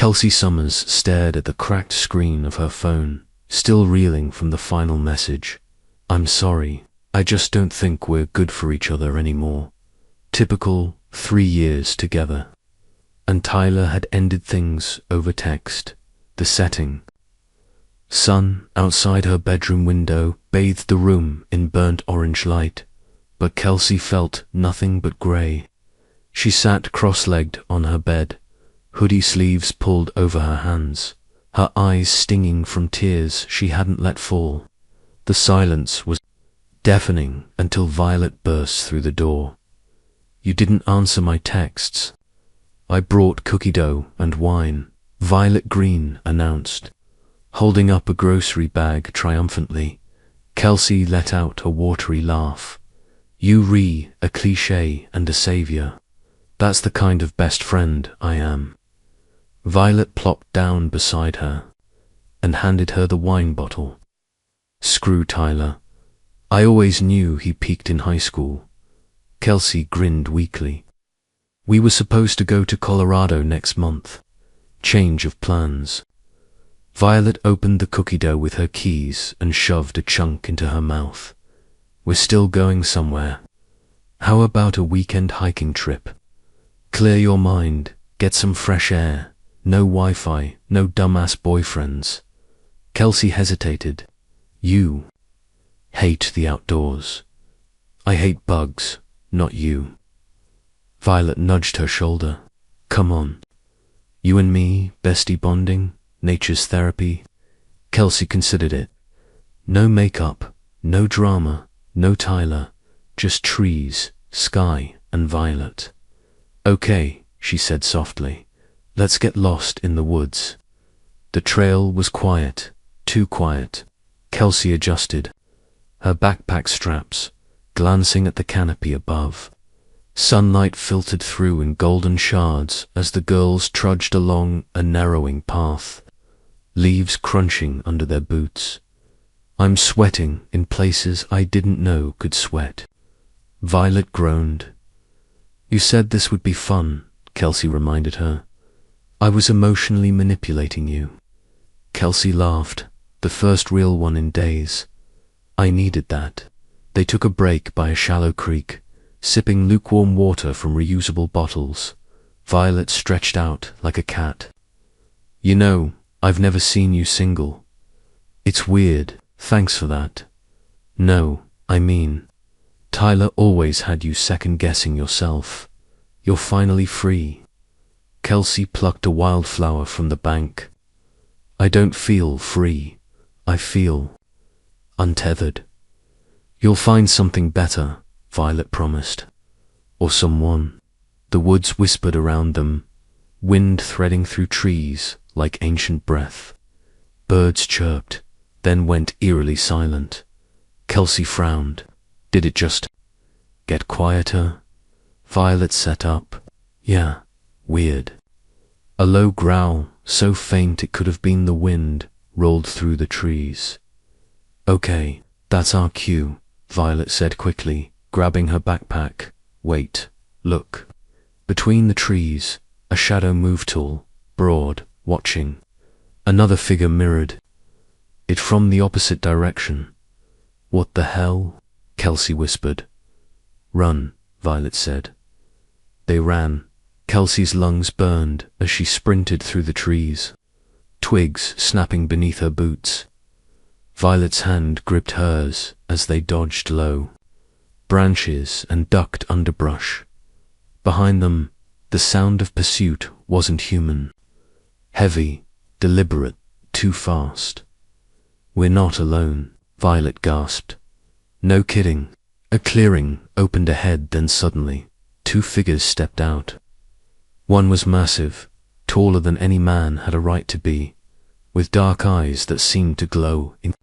Kelsey Summers stared at the cracked screen of her phone, still reeling from the final message. "I'm sorry. I just don't think we're good for each other anymore." Typical 3 years together. And Tyler had ended things over text. The setting. Sun outside her bedroom window bathed the room in burnt orange light, but Kelsey felt nothing but grey. She sat cross-legged on her bed, hoodie sleeves pulled over her hands, her eyes stinging from tears she hadn't let fall. The silence was deafening until Violet burst through the door. "You didn't answer my texts." "I brought cookie dough and wine," Violet Green announced, holding up a grocery bag triumphantly. Kelsey let out a watery laugh. "You a cliché and a savior. That's the kind of best friend I am." Violet plopped down beside her and handed her the wine bottle. "Screw Tyler. I always knew he peaked in high school." Kelsey grinned weakly. "We were supposed to go to Colorado next month. Change of plans." Violet opened the cookie dough with her keys and shoved a chunk into her mouth. "We're still going somewhere. How about a weekend hiking trip? Clear your mind, get some fresh air, no Wi-Fi, no dumbass boyfriends." Kelsey hesitated. "You hate the outdoors." "I hate bugs, not you." Violet nudged her shoulder. "Come on. You and me, bestie bonding, nature's therapy." Kelsey considered it. No makeup, no drama, no Tyler, just trees, sky, and Violet. "Okay," she said softly. "Let's get lost in the woods." The trail was quiet, too quiet. Kelsey adjusted her backpack straps, glancing at the canopy above. Sunlight filtered through in golden shards as the girls trudged along a narrowing path, leaves crunching under their boots. "I'm sweating in places I didn't know could sweat." Violet groaned. "You said this would be fun," Kelsey reminded her. "I was emotionally manipulating you." Kelsey laughed, the first real one in days. "I needed that." They took a break by a shallow creek, sipping lukewarm water from reusable bottles. Violet stretched out like a cat. "You know, I've never seen you single." "It's weird, thanks for that." "No, I mean, Tyler always had you second-guessing yourself. You're finally free." Kelsey plucked a wildflower from the bank. "I don't feel free. I feel untethered." "You'll find something better," Violet promised. "Or someone." The woods whispered around them, wind threading through trees like ancient breath. Birds chirped, then went eerily silent. Kelsey frowned. Did it just get quieter? Violet sat up. "Yeah, weird." A low growl, so faint it could have been the wind, rolled through the trees. "Okay, that's our cue," Violet said quickly, grabbing her backpack. "Wait, look." Between the trees, a shadow moved tall, broad, watching. Another figure mirrored it from the opposite direction. "What the hell?" Kelsey whispered. "Run," Violet said. They ran. Kelsey's lungs burned as she sprinted through the trees, twigs snapping beneath her boots. Violet's hand gripped hers as they dodged low, branches and ducked underbrush. Behind them, the sound of pursuit wasn't human. Heavy, deliberate, too fast. "We're not alone," Violet gasped. "No kidding." A clearing opened ahead, then suddenly, 2 figures stepped out. One was massive, taller than any man had a right to be, with dark eyes that seemed to glow in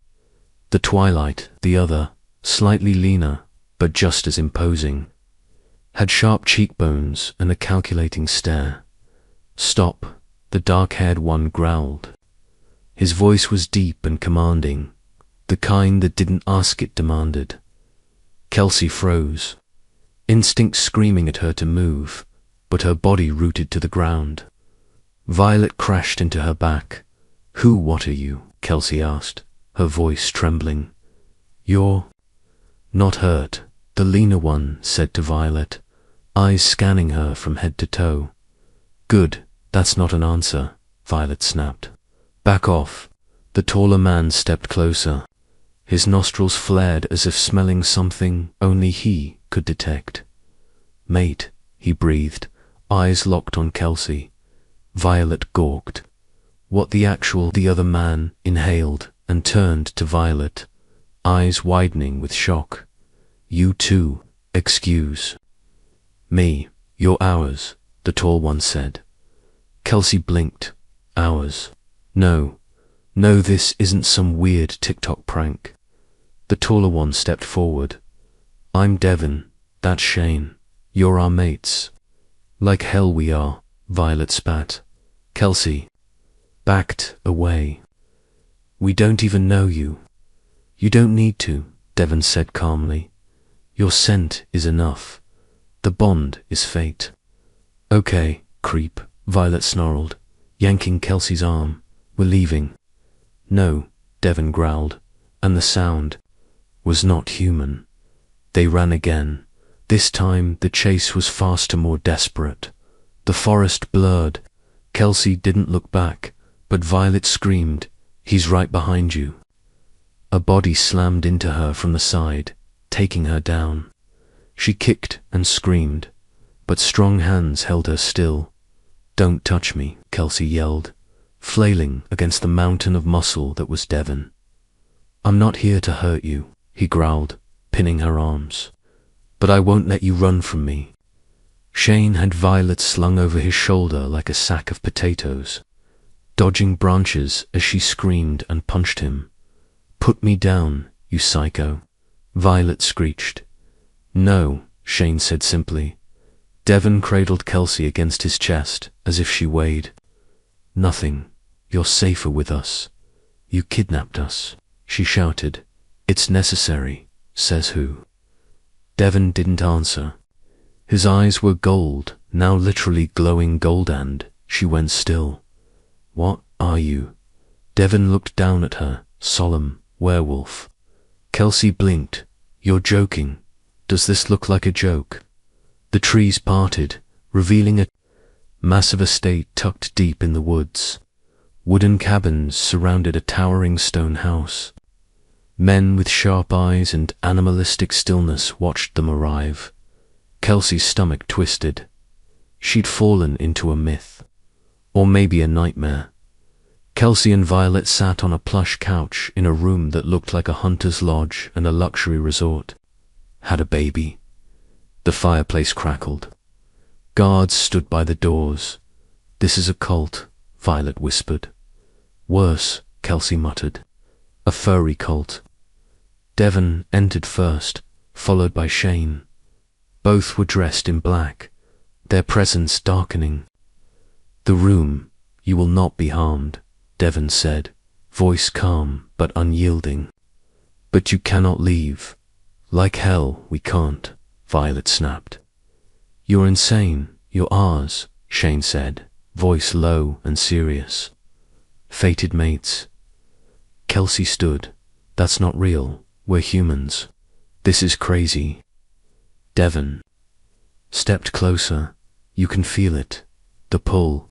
the twilight. The other, slightly leaner, but just as imposing, had sharp cheekbones and a calculating stare. "Stop," the dark-haired one growled. His voice was deep and commanding, the kind that didn't ask, it demanded. Kelsey froze, instinct screaming at her to move, but her body rooted to the ground. Violet crashed into her back. What are you? Kelsey asked, her voice trembling. You're not hurt, the leaner one said to Violet, eyes scanning her from head to toe. Good, that's not an answer, Violet snapped. Back off. The taller man stepped closer. His nostrils flared as if smelling something only he could detect. Mate, he breathed, eyes locked on Kelsey. Violet gawked. What the other man inhaled and turned to Violet, eyes widening with shock. You too, excuse me, you're ours, the tall one said. Kelsey blinked. Ours? No, this isn't some weird TikTok prank. The taller one stepped forward. I'm Devin, that's Shane. You're our mates. Like hell we are, Violet spat. Kelsey backed away. We don't even know you. You don't need to, Devin said calmly. Your scent is enough. The bond is fate. Okay, creep, Violet snarled, yanking Kelsey's arm. We're leaving. No, Devin growled, and the sound was not human. They ran again. This time the chase was faster, more desperate. The forest blurred. Kelsey didn't look back, but Violet screamed, He's right behind you. A body slammed into her from the side, taking her down. She kicked and screamed, but strong hands held her still. Don't touch me, Kelsey yelled, flailing against the mountain of muscle that was Devin. I'm not here to hurt you, he growled, pinning her arms. But I won't let you run from me. Shane had Violet slung over his shoulder like a sack of potatoes, dodging branches as she screamed and punched him. Put me down, you psycho, Violet screeched. No, Shane said simply. Devin cradled Kelsey against his chest as if she weighed. Nothing. You're safer with us. You kidnapped us, she shouted. It's necessary, says who? Devin didn't answer. His eyes were gold, now literally glowing gold, and she went still. What are you? Devin looked down at her, solemn, werewolf. Kelsey blinked. You're joking. Does this look like a joke? The trees parted, revealing a massive estate tucked deep in the woods. Wooden cabins surrounded a towering stone house. Men with sharp eyes and animalistic stillness watched them arrive. Kelsey's stomach twisted. She'd fallen into a myth. Or maybe a nightmare. Kelsey and Violet sat on a plush couch in a room that looked like a hunter's lodge and a luxury resort. Had a baby. The fireplace crackled. Guards stood by the doors. This is a cult, Violet whispered. Worse, Kelsey muttered. A furry cult. Devin entered first, followed by Shane. Both were dressed in black, their presence darkening. The room, you will not be harmed, Devin said, voice calm but unyielding. But you cannot leave. Like hell, we can't, Violet snapped. You're insane, you're ours, Shane said, voice low and serious. Fated mates. Kelsey stood. That's not real, we're humans. This is crazy. Devin stepped closer. You can feel it. The pull.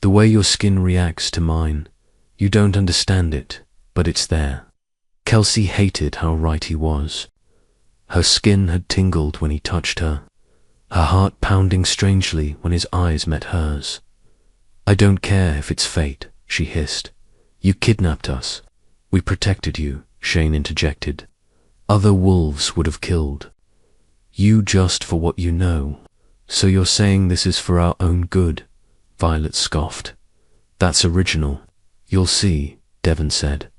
The way your skin reacts to mine. You don't understand it, but it's there. Kelsey hated how right he was. Her skin had tingled when he touched her, her heart pounding strangely when his eyes met hers. I don't care if it's fate, she hissed. You kidnapped us. We protected you, Shane interjected. Other wolves would have killed. You just for what you know. So you're saying this is for our own good? Violet scoffed. That's original. You'll see, Devin said.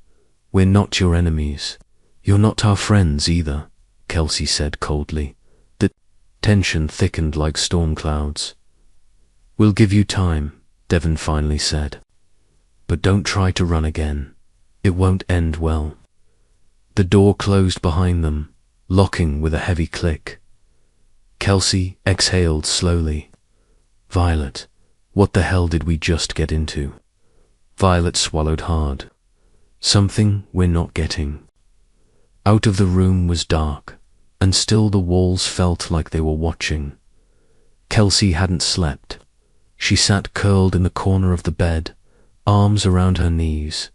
We're not your enemies. You're not our friends either, Kelsey said coldly. The tension thickened like storm clouds. We'll give you time, Devin finally said. But don't try to run again. It won't end well. The door closed behind them, locking with a heavy click. Kelsey exhaled slowly. Violet, What the hell did we just get into? Violet swallowed hard. Something we're not getting. Out of the room was dark, and still the walls felt like they were watching. Kelsey hadn't slept. She sat curled in the corner of the bed, arms around her knees,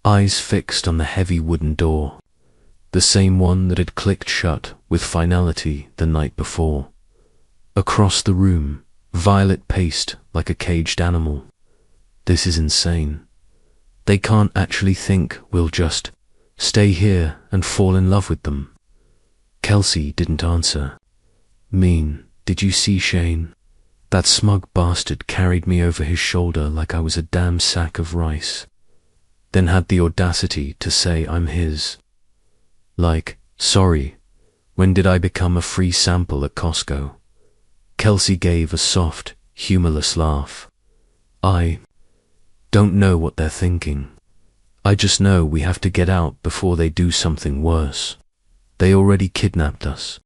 eyes fixed on the heavy wooden door, the same one that had clicked shut with finality the night before. Across the room, Violet paced like a caged animal. This is insane. They can't actually think we'll just stay here and fall in love with them. Kelsey didn't answer. Did you see Shane? That smug bastard carried me over his shoulder like I was a damn sack of rice, then had the audacity to say I'm his. Like, sorry, when did I become a free sample at Costco? Kelsey gave a soft, humorless laugh. I don't know what they're thinking. I just know we have to get out before they do something worse. They already kidnapped us.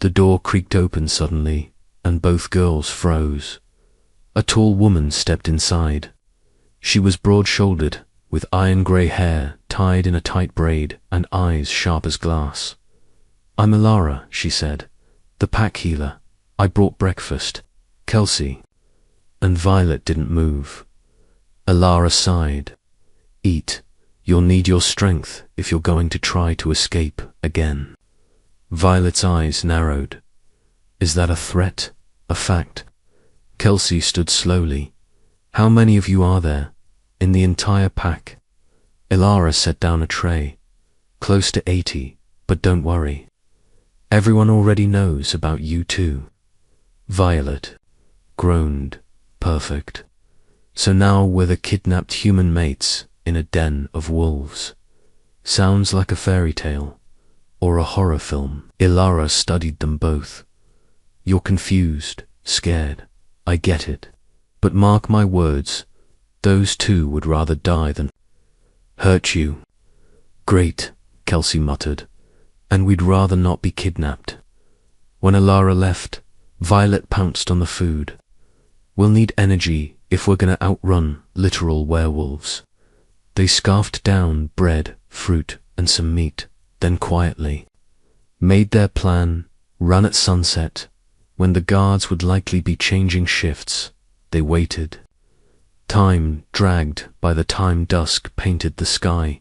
The door creaked open suddenly, and both girls froze. A tall woman stepped inside. She was broad-shouldered, with iron-grey hair tied in a tight braid and eyes sharp as glass. I'm Alara, she said, the pack healer. I brought breakfast. Kelsey. And Violet didn't move. Alara sighed. Eat. You'll need your strength if you're going to try to escape again. Violet's eyes narrowed. Is that a threat? A fact? Kelsey stood slowly. How many of you are there? In the entire pack? Alara set down a tray. Close to 80, but don't worry. Everyone already knows about you too. Violet groaned. Perfect. So now we're the kidnapped human mates in a den of wolves. Sounds like a fairy tale or a horror film. Alara studied them both. You're confused, scared. I get it. But mark my words, those two would rather die than hurt you. Great, Kelsey muttered. And we'd rather not be kidnapped. When Alara left, Violet pounced on the food. We'll need energy if we're going to outrun literal werewolves. They scarfed down bread, fruit, and some meat, then quietly made their plan, ran at sunset. When the guards would likely be changing shifts, they waited. Time dragged by the time dusk painted the sky.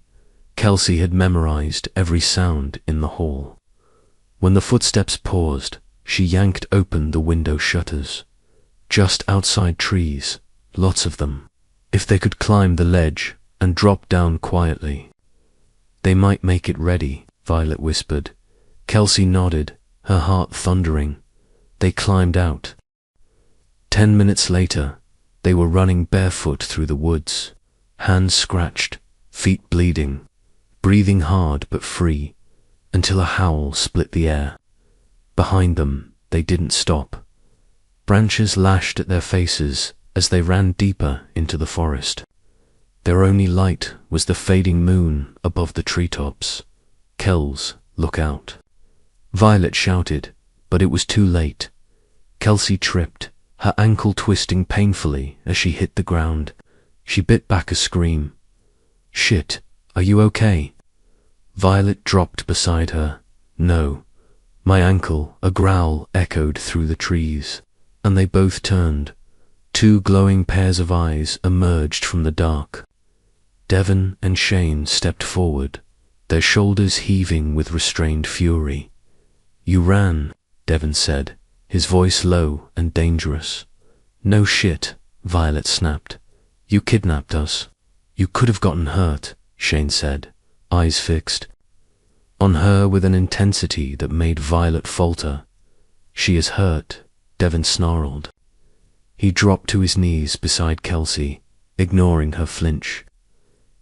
Kelsey had memorized every sound in the hall. When the footsteps paused, she yanked open the window shutters. Just outside trees, lots of them. If they could climb the ledge and drop down quietly. They might make it ready, Violet whispered. Kelsey nodded, her heart thundering. They climbed out. 10 minutes later, they were running barefoot through the woods, hands scratched, feet bleeding, breathing hard but free, until a howl split the air. Behind them, they didn't stop. Branches lashed at their faces as they ran deeper into the forest. Their only light was the fading moon above the treetops. Kels, look out. Violet shouted, but it was too late. Kelsey tripped, her ankle twisting painfully as she hit the ground. She bit back a scream. Shit, are you okay? Violet dropped beside her. No. My ankle, a growl echoed through the trees, and they both turned. Two glowing pairs of eyes emerged from the dark. Devin and Shane stepped forward, their shoulders heaving with restrained fury. You ran, Devin said, his voice low and dangerous. No shit, Violet snapped. You kidnapped us. You could have gotten hurt, Shane said, eyes fixed on her with an intensity that made Violet falter. She is hurt, Devin snarled. He dropped to his knees beside Kelsey, ignoring her flinch.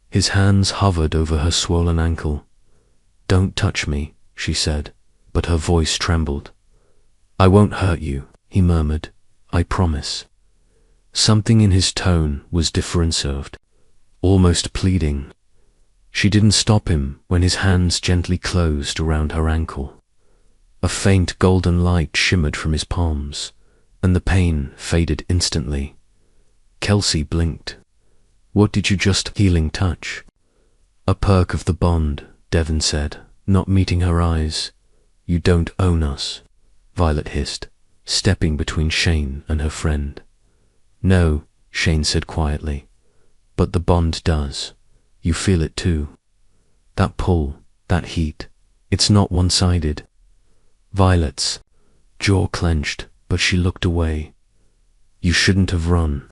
His hands hovered over her swollen ankle. Don't touch me, she said, but her voice trembled. I won't hurt you, he murmured. I promise. Something in his tone was differentiated, almost pleading. She didn't stop him when his hands gently closed around her ankle. A faint golden light shimmered from his palms, and the pain faded instantly. Kelsey blinked. What did you just healing touch? A perk of the bond, Devin said, not meeting her eyes. You don't own us, Violet hissed, stepping between Shane and her friend. No, Shane said quietly, but the bond does. You feel it too. That pull, that heat, it's not one-sided. Violet's jaw clenched, but she looked away. You shouldn't have run,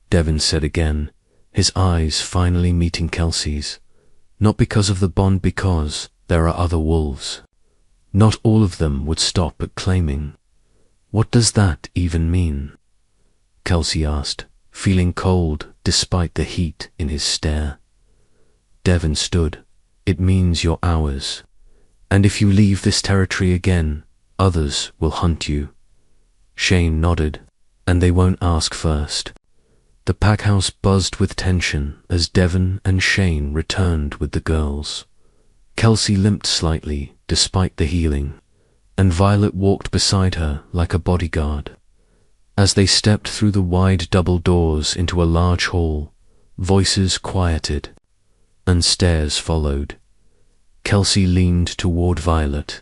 Devin said again, his eyes finally meeting Kelsey's. Not because of the bond, because there are other wolves. Not all of them would stop at claiming. What does that even mean? Kelsey asked, feeling cold despite the heat in his stare. Devin stood. It means you're ours. And if you leave this territory again, others will hunt you. Shane nodded, and they won't ask first. The pack house buzzed with tension as Devin and Shane returned with the girls. Kelsey limped slightly despite the healing, and Violet walked beside her like a bodyguard. As they stepped through the wide double doors into a large hall, voices quieted, and stares followed. Kelsey leaned toward Violet.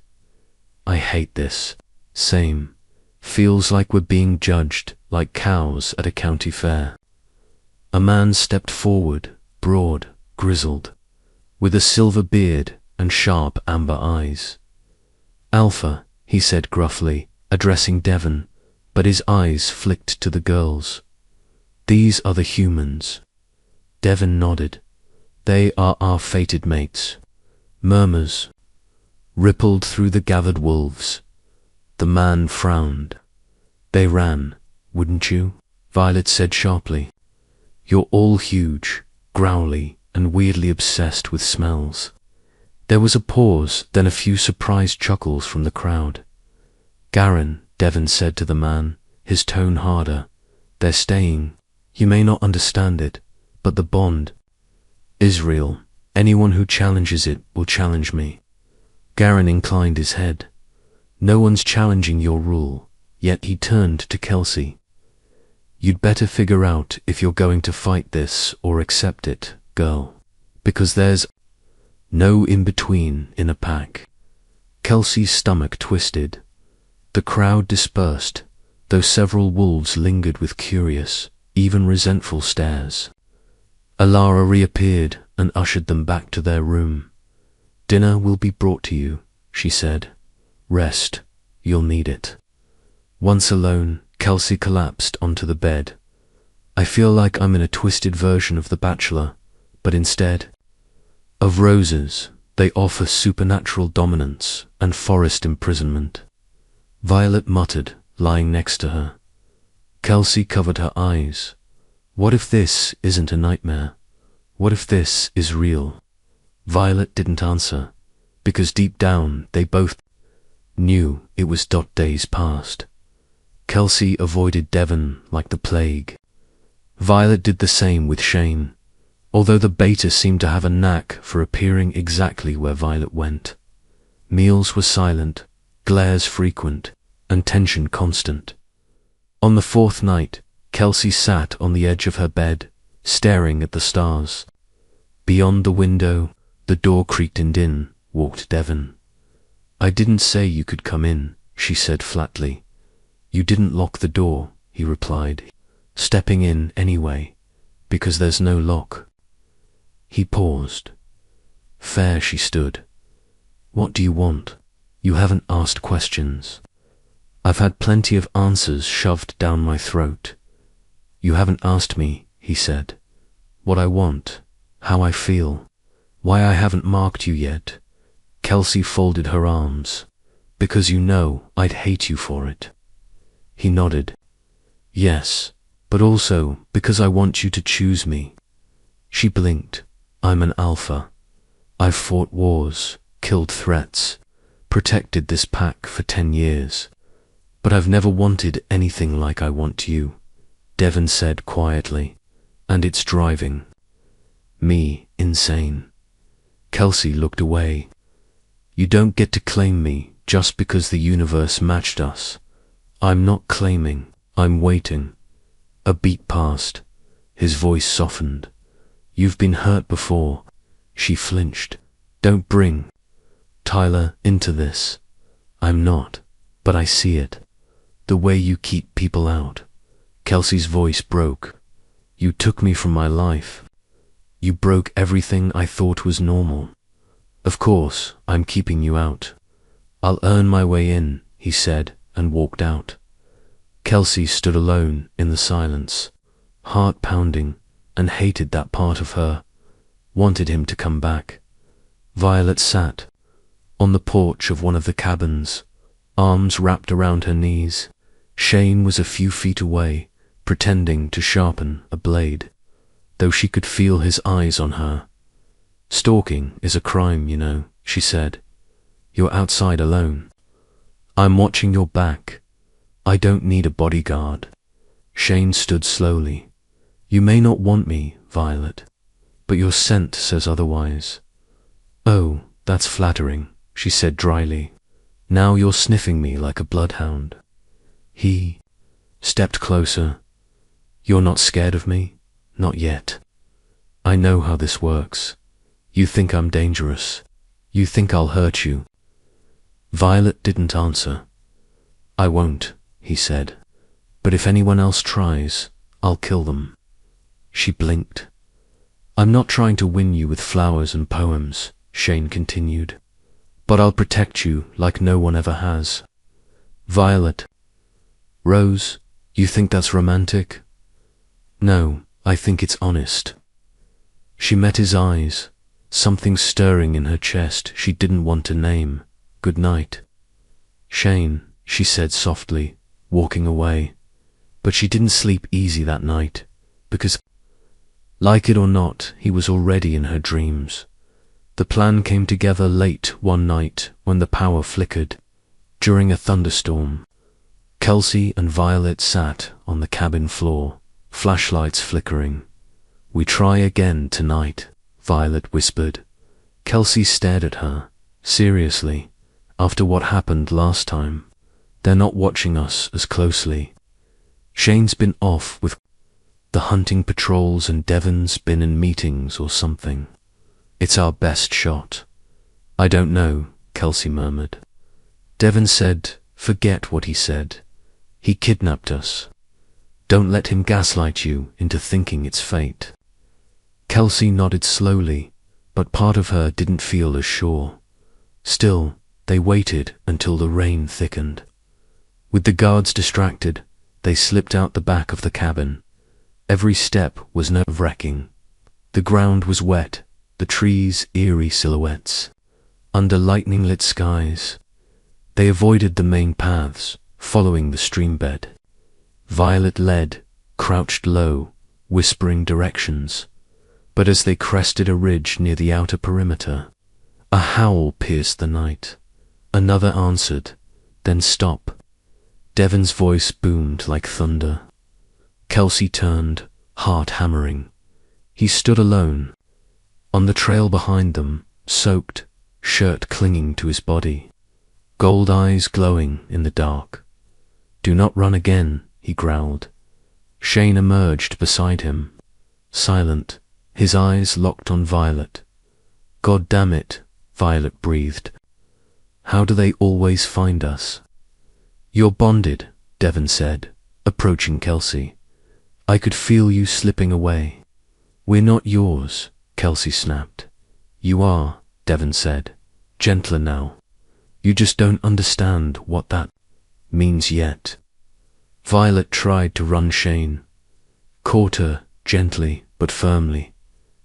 I hate this. Same. Feels like we're being judged like cows at a county fair. A man stepped forward, broad, grizzled, with a silver beard and sharp amber eyes. Alpha, he said gruffly, addressing Devin, but his eyes flicked to the girls. These are the humans. Devin nodded. They are our fated mates. Murmurs rippled through the gathered wolves. The man frowned. They ran, wouldn't you? Violet said sharply. You're all huge, growly, and weirdly obsessed with smells. There was a pause, then a few surprised chuckles from the crowd. Garen, Devin said to the man, his tone harder. They're staying. You may not understand it, but the bond is real. Anyone who challenges it will challenge me. Garen inclined his head. No one's challenging your rule, yet he turned to Kelsey. You'd better figure out if you're going to fight this or accept it, girl, because there's no in-between in a pack. Kelsey's stomach twisted. The crowd dispersed, though several wolves lingered with curious, even resentful stares. Alara reappeared and ushered them back to their room. Dinner will be brought to you, she said. Rest, you'll need it. Once alone, Kelsey collapsed onto the bed. I feel like I'm in a twisted version of The Bachelor, but instead of roses, they offer supernatural dominance and forest imprisonment. Violet muttered, lying next to her. Kelsey covered her eyes. What if this isn't a nightmare? What if this is real? Violet didn't answer, because deep down they both knew it was days past. Kelsey avoided Devin like the plague. Violet did the same with Shane, although the beta seemed to have a knack for appearing exactly where Violet went. Meals were silent, glares frequent, and tension constant. On the fourth night, Kelsey sat on the edge of her bed, staring at the stars. Beyond the window, the door creaked and in walked Devin. I didn't say you could come in, she said flatly. You didn't lock the door, he replied, stepping in anyway, because there's no lock. He paused. Fair, she stood. What do you want? You haven't asked questions. I've had plenty of answers shoved down my throat. You haven't asked me, he said, what I want, how I feel, why I haven't marked you yet. Kelsey folded her arms. Because you know I'd hate you for it. He nodded. Yes, but also because I want you to choose me. She blinked. I'm an alpha. I've fought wars, killed threats, protected this pack for 10 years. But I've never wanted anything like I want you, Devin said quietly, and it's driving me insane. Kelsey looked away. You don't get to claim me just because the universe matched us. I'm not claiming, I'm waiting. A beat passed. His voice softened. You've been hurt before. She flinched. Don't bring Tyler into this. I'm not, but I see it. The way you keep people out. Kelsey's voice broke. You took me from my life. You broke everything I thought was normal. Of course, I'm keeping you out. I'll earn my way in, he said, and walked out. Kelsey stood alone in the silence, heart pounding, and hated that part of her, wanted him to come back. Violet sat on the porch of one of the cabins, arms wrapped around her knees. Shane was a few feet away, pretending to sharpen a blade, though she could feel his eyes on her. Stalking is a crime, you know, she said. You're outside alone. I'm watching your back. I don't need a bodyguard. Shane stood slowly. You may not want me, Violet, but your scent says otherwise. Oh, that's flattering, she said dryly. Now you're sniffing me like a bloodhound. He stepped closer. You're not scared of me? Not yet. I know how this works. You think I'm dangerous. You think I'll hurt you. Violet didn't answer. I won't, he said. But if anyone else tries, I'll kill them. She blinked. I'm not trying to win you with flowers and poems, Shane continued. But I'll protect you like no one ever has. Violet. Rose, you think that's romantic? No, I think it's honest. She met his eyes, something stirring in her chest she didn't want to name. Good night. Shane, she said softly, walking away. But she didn't sleep easy that night, because, like it or not, he was already in her dreams. The plan came together late one night when the power flickered. During a thunderstorm, Kelsey and Violet sat on the cabin floor, flashlights flickering. We try again tonight, Violet whispered. Kelsey stared at her, seriously. After what happened last time, they're not watching us as closely. Shane's been off with the hunting patrols and Devin's been in meetings or something. It's our best shot. I don't know, Kelsey murmured. Devin said, forget what he said. He kidnapped us. Don't let him gaslight you into thinking it's fate. Kelsey nodded slowly, but part of her didn't feel as sure. Still, they waited until the rain thickened. With the guards distracted, they slipped out the back of the cabin. Every step was nerve-wracking. The ground was wet, the trees eerie silhouettes. Under lightning-lit skies, they avoided the main paths, following the stream bed. Violet led, crouched low, whispering directions. But as they crested a ridge near the outer perimeter, a howl pierced the night. Another answered, then stop. Devin's voice boomed like thunder. Kelsey turned, heart hammering. He stood alone, on the trail behind them, soaked, shirt clinging to his body, gold eyes glowing in the dark. Do not run again, he growled. Shane emerged beside him, silent, his eyes locked on Violet. God damn it, Violet breathed. How do they always find us? You're bonded, Devin said, approaching Kelsey. I could feel you slipping away. We're not yours, Kelsey snapped. You are, Devin said, gentler now. You just don't understand what that means yet. Violet tried to run Shane, caught her gently but firmly.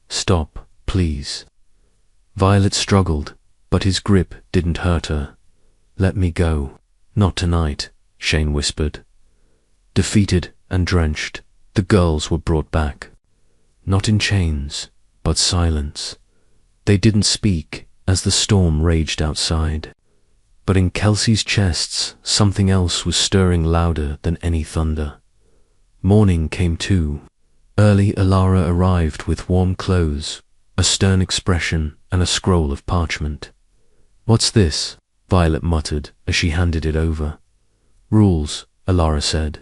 Stop, please. Violet struggled, but his grip didn't hurt her. Let me go. Not tonight, Shane whispered. Defeated and drenched, the girls were brought back. Not in chains, but silence. They didn't speak as the storm raged outside. But in Kelsey's chests, something else was stirring louder than any thunder. Morning came too. Early Alara arrived with warm clothes, a stern expression, and a scroll of parchment. What's this? Violet muttered as she handed it over. Rules, Alara said.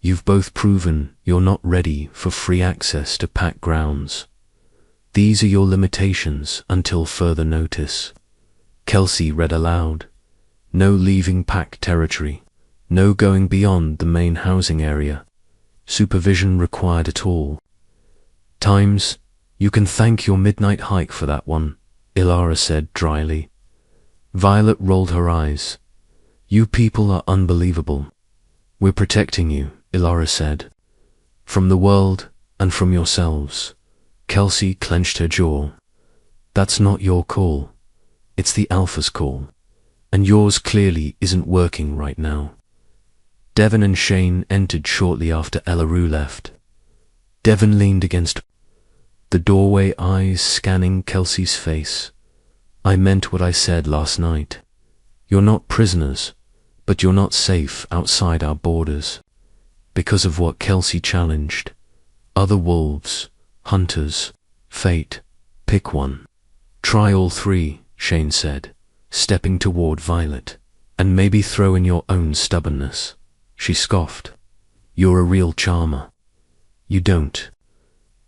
You've both proven you're not ready for free access to pack grounds. These are your limitations until further notice. Kelsey read aloud. No leaving pack territory. No going beyond the main housing area. Supervision required at all times. You can thank your midnight hike for that one, Ilara said dryly. Violet rolled her eyes. You people are unbelievable. We're protecting you, Ilara said. From the world and from yourselves. Kelsey clenched her jaw. That's not your call. It's the Alpha's call. And yours clearly isn't working right now. Devin and Shane entered shortly after Elaru left. Devin leaned against the doorway, eyes scanning Kelsey's face. I meant what I said last night. You're not prisoners, but you're not safe outside our borders. Because of what Kelsey challenged. Other wolves, hunters, fate. Pick one. Try all three, Shane said, stepping toward Violet. And maybe throw in your own stubbornness. She scoffed. You're a real charmer. You don't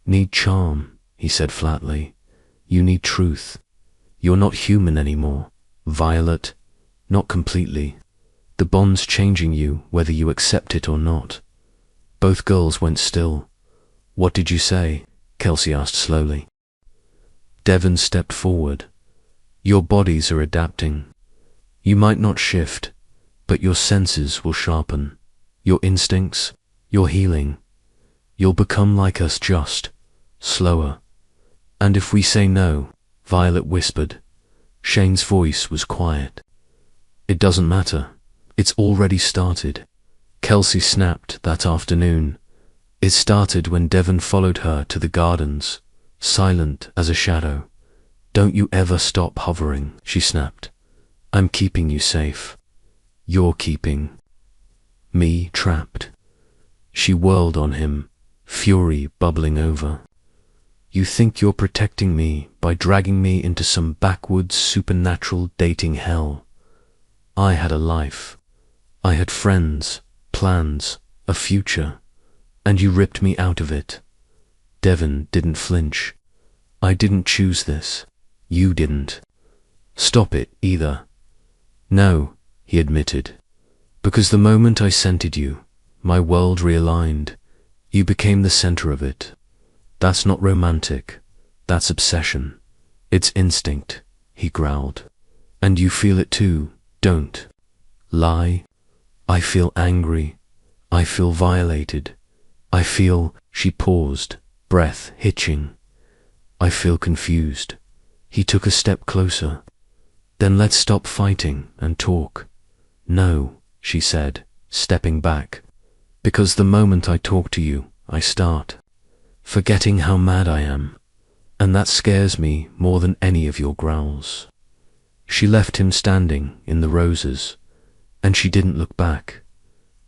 need charm, he said flatly. You need truth. You're not human anymore, Violet. Not completely. The bond's changing you whether you accept it or not. Both girls went still. What did you say? Kelsey asked slowly. Devin stepped forward. Your bodies are adapting. You might not shift, but your senses will sharpen. Your instincts, your healing. You'll become like us, just slower. And if we say no, Violet whispered. Shane's voice was quiet. It doesn't matter. It's already started. Kelsey snapped that afternoon. It started when Devin followed her to the gardens, silent as a shadow. Don't you ever stop hovering, she snapped. I'm keeping you safe. You're keeping me trapped. She whirled on him, fury bubbling over. You think you're protecting me by dragging me into some backwoods supernatural dating hell. I had a life. I had friends, plans, a future, and you ripped me out of it. Devin didn't flinch. I didn't choose this. You didn't. Stop it, either. No, he admitted. Because the moment I scented you, my world realigned. You became the center of it. That's not romantic. That's obsession. It's instinct, he growled. And you feel it too, don't lie. I feel angry. I feel violated. I feel, she paused, breath hitching. I feel confused. He took a step closer. Then let's stop fighting and talk. No, she said, stepping back. Because the moment I talk to you, I start forgetting how mad I am. And that scares me more than any of your growls. She left him standing in the roses, and she didn't look back.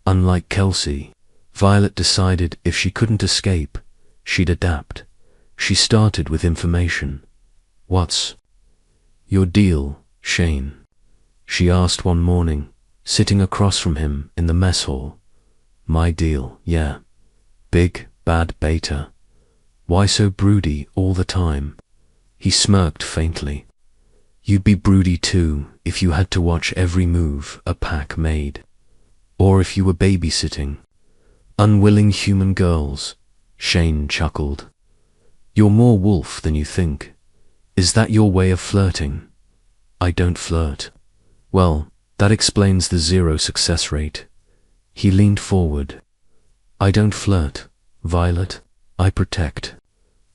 Unlike Kelsey, Violet decided if she couldn't escape, she'd adapt. She started with information. What's your deal, Shane? She asked one morning, sitting across from him in the mess hall. My deal, yeah. Big, bad beta. Why so broody all the time? He smirked faintly. You'd be broody too if you had to watch every move a pack made. Or if you were babysitting unwilling human girls, Shane chuckled. You're more wolf than you think. Is that your way of flirting? I don't flirt. Well, that explains the 0 success rate. He leaned forward. I don't flirt, Violet. I protect.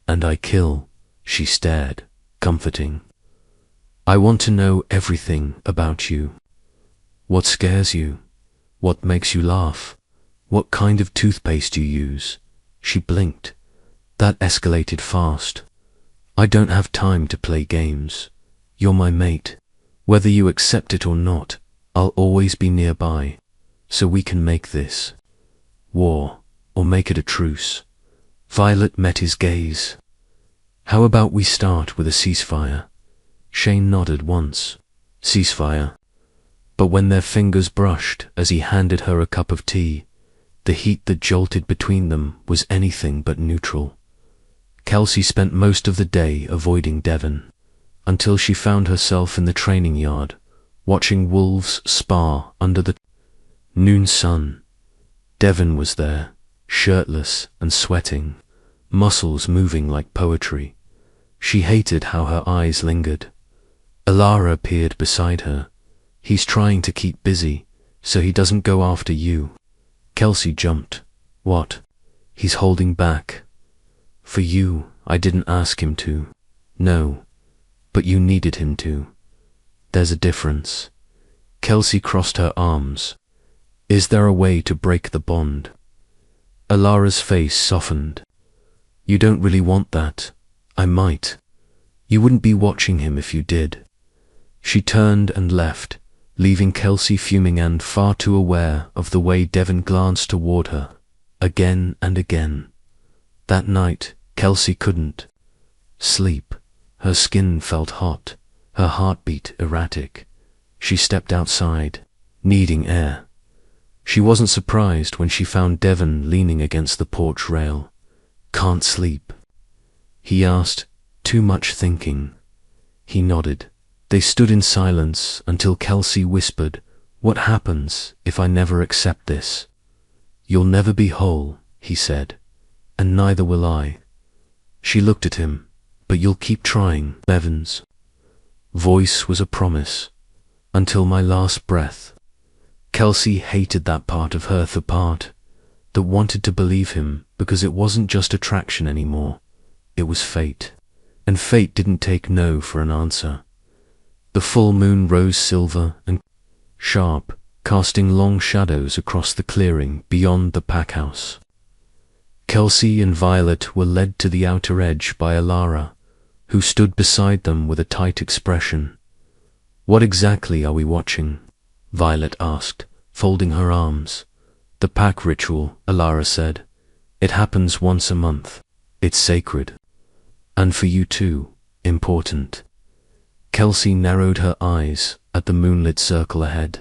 And I kill. She stared, comforting. I want to know everything about you. What scares you? What makes you laugh? What kind of toothpaste you use? She blinked. That escalated fast. I don't have time to play games. You're my mate. Whether you accept it or not, I'll always be nearby. So we can make this war, or make it a truce. Violet met his gaze. How about we start with a ceasefire? Shane nodded once. Ceasefire. But when their fingers brushed as he handed her a cup of tea, The heat that jolted between them was anything but neutral. Kelsey spent most of the day avoiding Devin, until she found herself in the training yard, watching wolves spar under the noon sun. Devin was there, shirtless and sweating, muscles moving like poetry. She hated how her eyes lingered. Alara appeared beside her. He's trying to keep busy, so he doesn't go after you. Kelsey jumped. What? He's holding back. For you, I didn't ask him to. No, but you needed him to. There's a difference. Kelsey crossed her arms. Is there a way to break the bond? Alara's face softened. You don't really want that. I might. You wouldn't be watching him if you did. She turned and left, leaving Kelsey fuming and far too aware of the way Devin glanced toward her, again and again. That night, Kelsey couldn't sleep. Her skin felt hot, her heartbeat erratic. She stepped outside, needing air. She wasn't surprised when she found Devin leaning against the porch rail. Can't sleep? He asked, too much thinking. He nodded. They stood in silence until Kelsey whispered, What happens if I never accept this? You'll never be whole, he said, and neither will I. She looked at him, but you'll keep trying. Devin's voice was a promise, until my last breath. Kelsey hated that part of her, the part that wanted to believe him because it wasn't just attraction anymore. It was fate, and fate didn't take no for an answer. The full moon rose silver and sharp, casting long shadows across the clearing beyond the pack house. Kelsey and Violet were led to the outer edge by Alara, who stood beside them with a tight expression. What exactly are we watching? Violet asked, folding her arms. The pack ritual, Alara said. It happens once a month. It's sacred. And for you too, important. Kelsey narrowed her eyes at the moonlit circle ahead.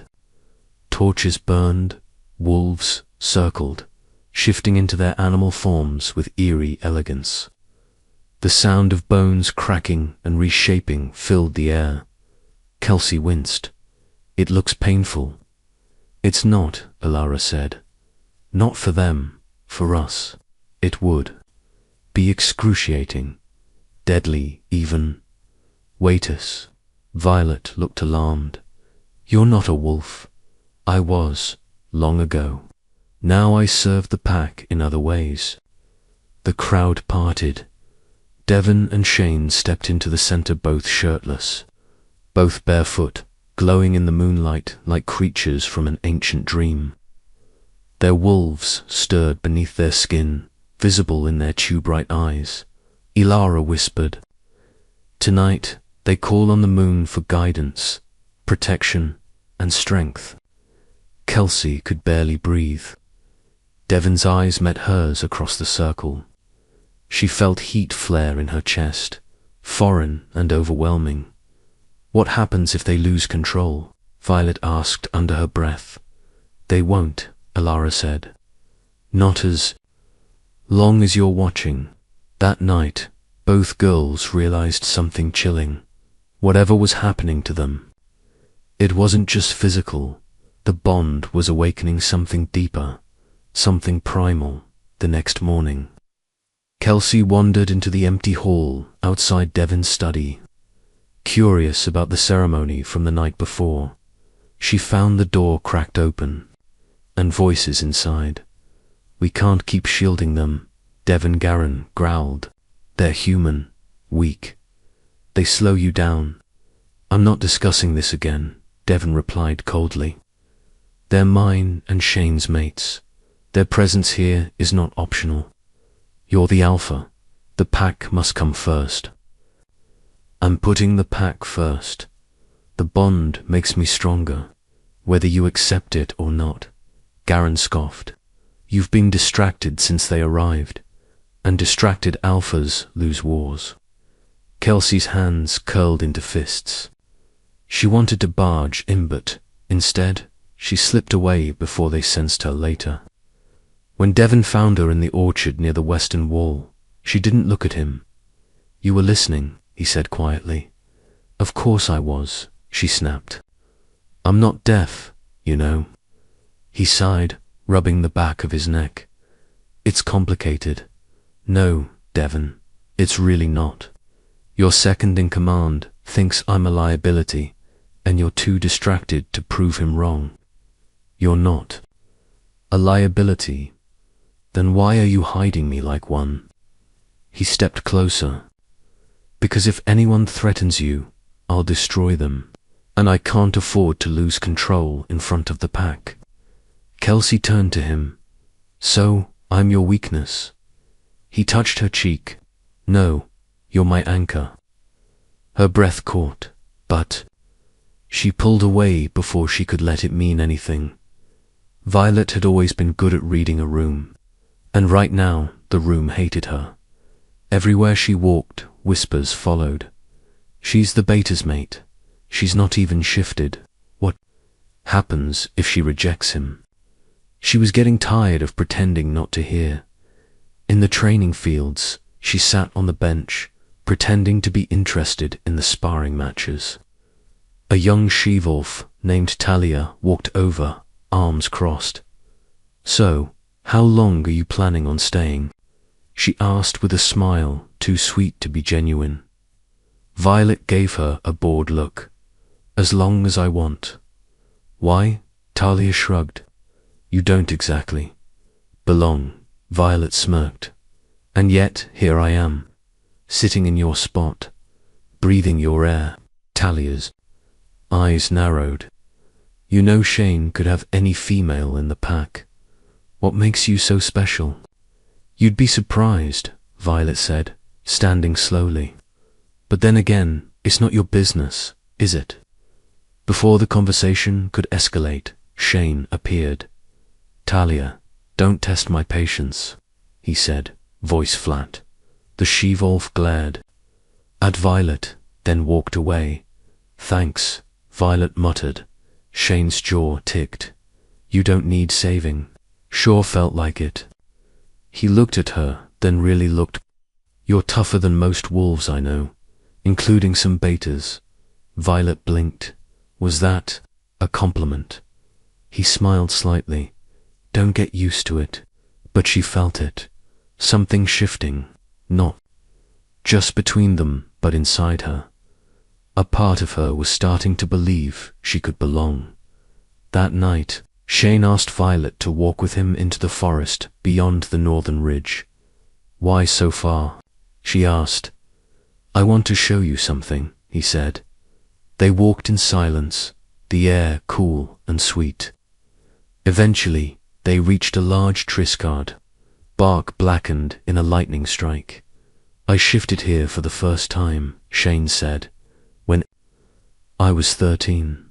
Torches burned, wolves circled, shifting into their animal forms with eerie elegance. The sound of bones cracking and reshaping filled the air. Kelsey winced. It looks painful. It's not, Alara said. Not for them, for us. It would be excruciating, deadly even. Wait us. Violet looked alarmed. You're not a wolf. I was, long ago. Now I serve the pack in other ways. The crowd parted. Devin and Shane stepped into the center, both shirtless, both barefoot, glowing in the moonlight like creatures from an ancient dream. Their wolves stirred beneath their skin, visible in their tube-bright eyes. Alara whispered, Tonight, they call on the moon for guidance, protection, and strength. Kelsey could barely breathe. Devin's eyes met hers across the circle. She felt heat flare in her chest, foreign and overwhelming. What happens if they lose control? Violet asked under her breath. They won't, Alara said. Not as long as you're watching. That night, both girls realized something chilling. Whatever was happening to them, it wasn't just physical. The bond was awakening something deeper, something primal. The next morning, Kelsey wandered into the empty hall outside Devin's study. Curious about the ceremony from the night before, she found the door cracked open, and voices inside. We can't keep shielding them, Devin Garren growled. They're human, weak. They slow you down. I'm not discussing this again, Devin replied coldly. They're mine and Shane's mates. Their presence here is not optional. You're the alpha. The pack must come first. I'm putting the pack first. The bond makes me stronger, whether you accept it or not. Garren scoffed. You've been distracted since they arrived, and distracted alphas lose wars. Kelsey's hands curled into fists. She wanted to barge in, but instead she slipped away before they sensed her later. When Devin found her in the orchard near the western wall, she didn't look at him. "You were listening," he said quietly. "Of course I was," she snapped. "I'm not deaf, you know." He sighed, rubbing the back of his neck. "It's complicated." "No, Devin, it's really not. Your second in command thinks I'm a liability, and you're too distracted to prove him wrong." "You're not." "A liability? Then why are you hiding me like one?" He stepped closer. "Because if anyone threatens you, I'll destroy them, and I can't afford to lose control in front of the pack." Kelsey turned to him. "So, I'm your weakness?" He touched her cheek. "No, you're my anchor." Her breath caught, but she pulled away before she could let it mean anything. Violet had always been good at reading a room, and right now the room hated her. Everywhere she walked, whispers followed. "She's the beta's mate. She's not even shifted. What happens if she rejects him?" She was getting tired of pretending not to hear. In the training fields, she sat on the bench, pretending to be interested in the sparring matches. A young she-wolf named Talia walked over, arms crossed. "So, how long are you planning on staying?" she asked with a smile too sweet to be genuine. Violet gave her a bored look. "As long as I want." "Why?" Talia shrugged. "You don't exactly belong," Violet smirked. "And yet here I am, sitting in your spot, breathing your air." Talia's eyes narrowed. "You know Shane could have any female in the pack. What makes you so special?" "You'd be surprised," Violet said, standing slowly. "But then again, it's not your business, is it?" Before the conversation could escalate, Shane appeared. "Talia, don't test my patience," he said, voice flat. The she-wolf glared at Violet, then walked away. "Thanks," Violet muttered. Shane's jaw ticked. "You don't need saving." Sure felt like it. He looked at her, then really looked. "You're tougher than most wolves I know, including some betas." Violet blinked. Was that a compliment? He smiled slightly. "Don't get used to it." But she felt it. Something shifting, not just between them, but inside her. A part of her was starting to believe she could belong. That night, Shane asked Violet to walk with him into the forest beyond the northern ridge. "Why so far?" she asked. "I want to show you something," he said. They walked in silence, the air cool and sweet. Eventually, they reached a large triscard, bark blackened in a lightning strike. "I shifted here for the first time," Shane said, "when I was 13.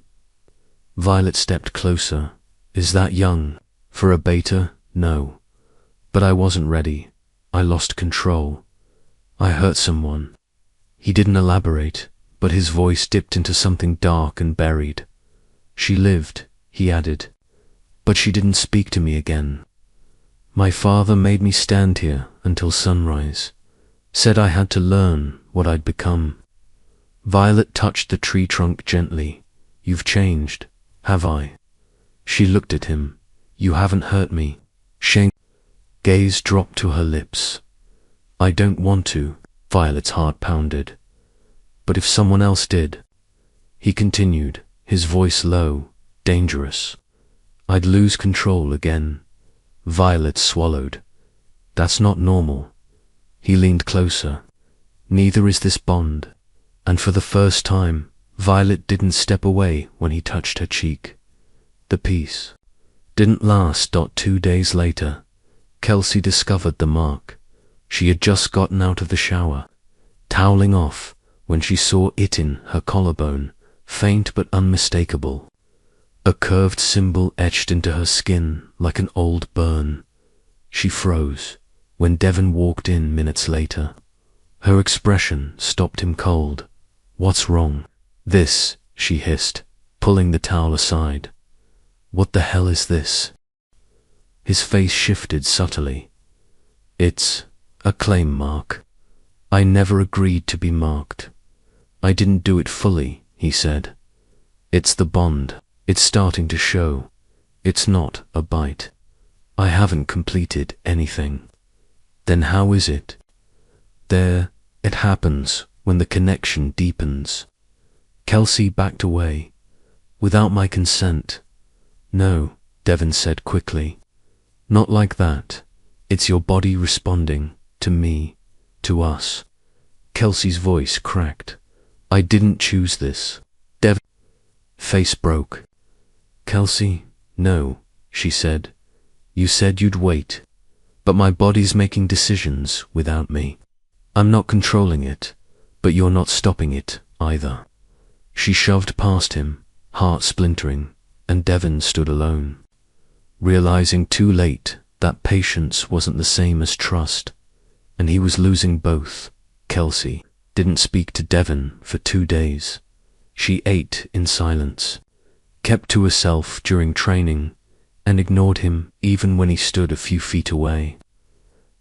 Violet stepped closer. "Is that young? For a beta? No. But I wasn't ready. I lost control. I hurt someone." He didn't elaborate, but his voice dipped into something dark and buried. "She lived," he added, "but she didn't speak to me again. My father made me stand here until sunrise, said I had to learn what I'd become." Violet touched the tree trunk gently. "You've changed, have I?" She looked at him. "You haven't hurt me." Shane's gaze dropped to her lips. "I don't want to." Violet's heart pounded. "But if someone else did," he continued, his voice low, dangerous, "I'd lose control again." Violet swallowed. "That's not normal." He leaned closer. "Neither is this bond." And for the first time, Violet didn't step away when he touched her cheek. The peace didn't last. 2 days later, Kelsey discovered the mark. She had just gotten out of the shower, toweling off, when she saw it in her collarbone, faint but unmistakable. A curved symbol etched into her skin like an old burn. She froze when Devin walked in minutes later. Her expression stopped him cold. "What's wrong?" "This," she hissed, pulling the towel aside. "What the hell is this?" His face shifted subtly. It's a claim mark. I never agreed to be marked. I didn't do it fully, he said. It's the bond. It's starting to show. It's not a bite. I haven't completed anything. Then how is it? There, it happens when the connection deepens. Kelsey backed away. Without my consent. No, Devin said quickly. Not like that. It's your body responding to me, to us. Kelsey's voice cracked. I didn't choose this. Devin's face broke. Kelsey, no, she said. You said you'd wait. But my body's making decisions without me. I'm not controlling it, but you're not stopping it either. She shoved past him, heart splintering, and Devin stood alone, realizing too late that patience wasn't the same as trust, and he was losing both. Kelsey didn't speak to Devin for 2 days. She ate in silence, kept to herself during training, and ignored him even when he stood a few feet away.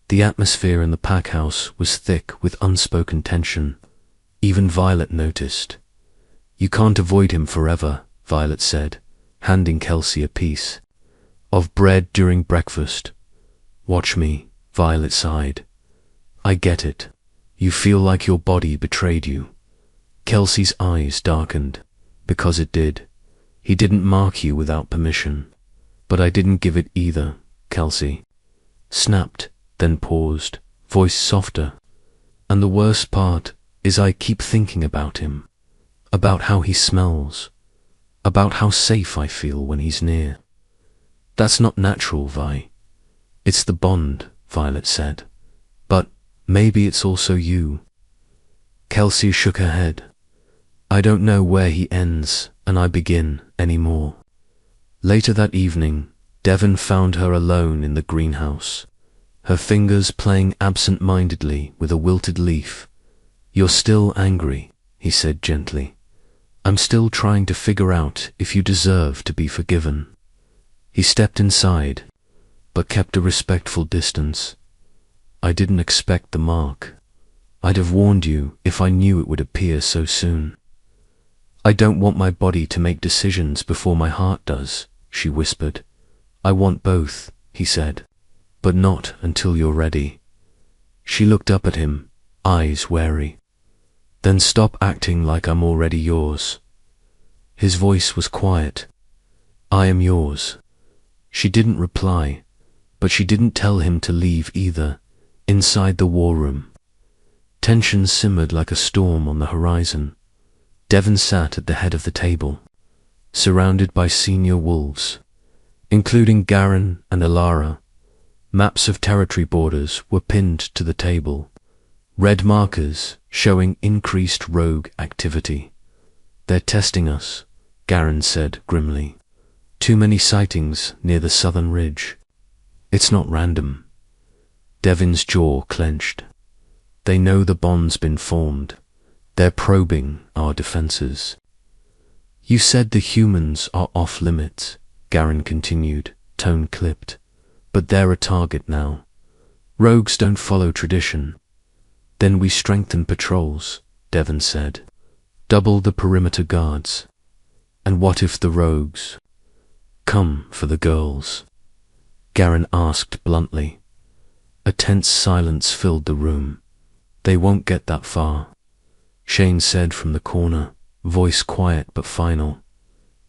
The atmosphere in the pack house was thick with unspoken tension. Even Violet noticed. You can't avoid him forever, Violet said, handing Kelsey a piece of bread during breakfast. Watch me, Violet sighed. I get it. You feel like your body betrayed you. Kelsey's eyes darkened, because it did. He didn't mark you without permission. But I didn't give it either, Kelsey. Snapped, then paused, voice softer. And the worst part is I keep thinking about him, about how he smells, about how safe I feel when he's near. That's not natural, Vi. It's the bond, Violet said. But maybe it's also you. Kelsey shook her head. I don't know where he ends and I begin anymore. Later that evening, Devin found her alone in the greenhouse, her fingers playing absent-mindedly with a wilted leaf. You're still angry, he said gently. I'm still trying to figure out if you deserve to be forgiven. He stepped inside, but kept a respectful distance. I didn't expect the mark. I'd have warned you if I knew it would appear so soon. I don't want my body to make decisions before my heart does, she whispered. I want both, he said, but not until you're ready. She looked up at him, eyes wary. Then stop acting like I'm already yours. His voice was quiet. I am yours. She didn't reply, but she didn't tell him to leave either. Inside the war room, tension simmered like a storm on the horizon. Devin sat at the head of the table, surrounded by senior wolves, including Garen and Alara. Maps of territory borders were pinned to the table, red markers showing increased rogue activity. They're testing us, Garen said grimly. Too many sightings near the southern ridge. It's not random. Devin's jaw clenched. They know the bond's been formed. They're probing our defenses. You said the humans are off limits, Garen continued, tone clipped. But they're a target now. Rogues don't follow tradition. Then we strengthen patrols, Devin said. Double the perimeter guards. And what if the rogues come for the girls? Garen asked bluntly. A tense silence filled the room. They won't get that far, Shane said from the corner, voice quiet but final.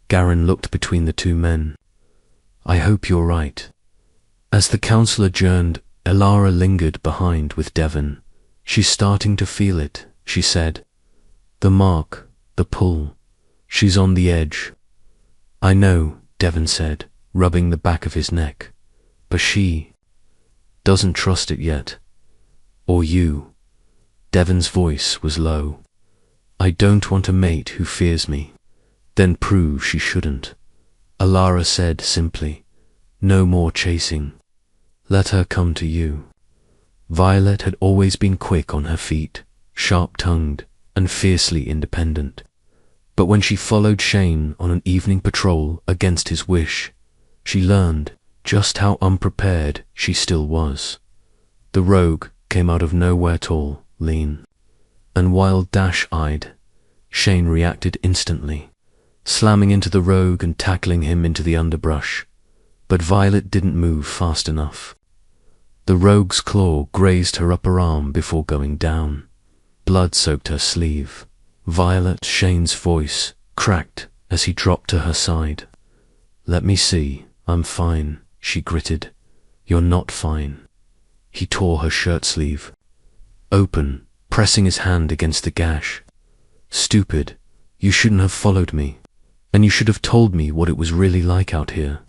Garen looked between the two men. I hope you're right. As the council adjourned, Alara lingered behind with Devin. She's starting to feel it, she said. The mark, the pull. She's on the edge. I know, Devin said, rubbing the back of his neck. But she doesn't trust it yet. Or you. Devin's voice was low. I don't want a mate who fears me. Then prove she shouldn't. Alara said simply. No more chasing. Let her come to you. Violet had always been quick on her feet, sharp-tongued and fiercely independent. But when she followed Shane on an evening patrol against his wish, she learned just how unprepared she still was. The rogue came out of nowhere, tall, lean, and wild-eyed. Shane reacted instantly, slamming into the rogue and tackling him into the underbrush. But Violet didn't move fast enough. The rogue's claw grazed her upper arm before going down. Blood soaked her sleeve. Violet, Shane's voice cracked as he dropped to her side. "Let me see, I'm fine," she gritted. "You're not fine." He tore her shirt sleeve open, pressing his hand against the gash. "Stupid, you shouldn't have followed me, and you should have told me what it was really like out here,"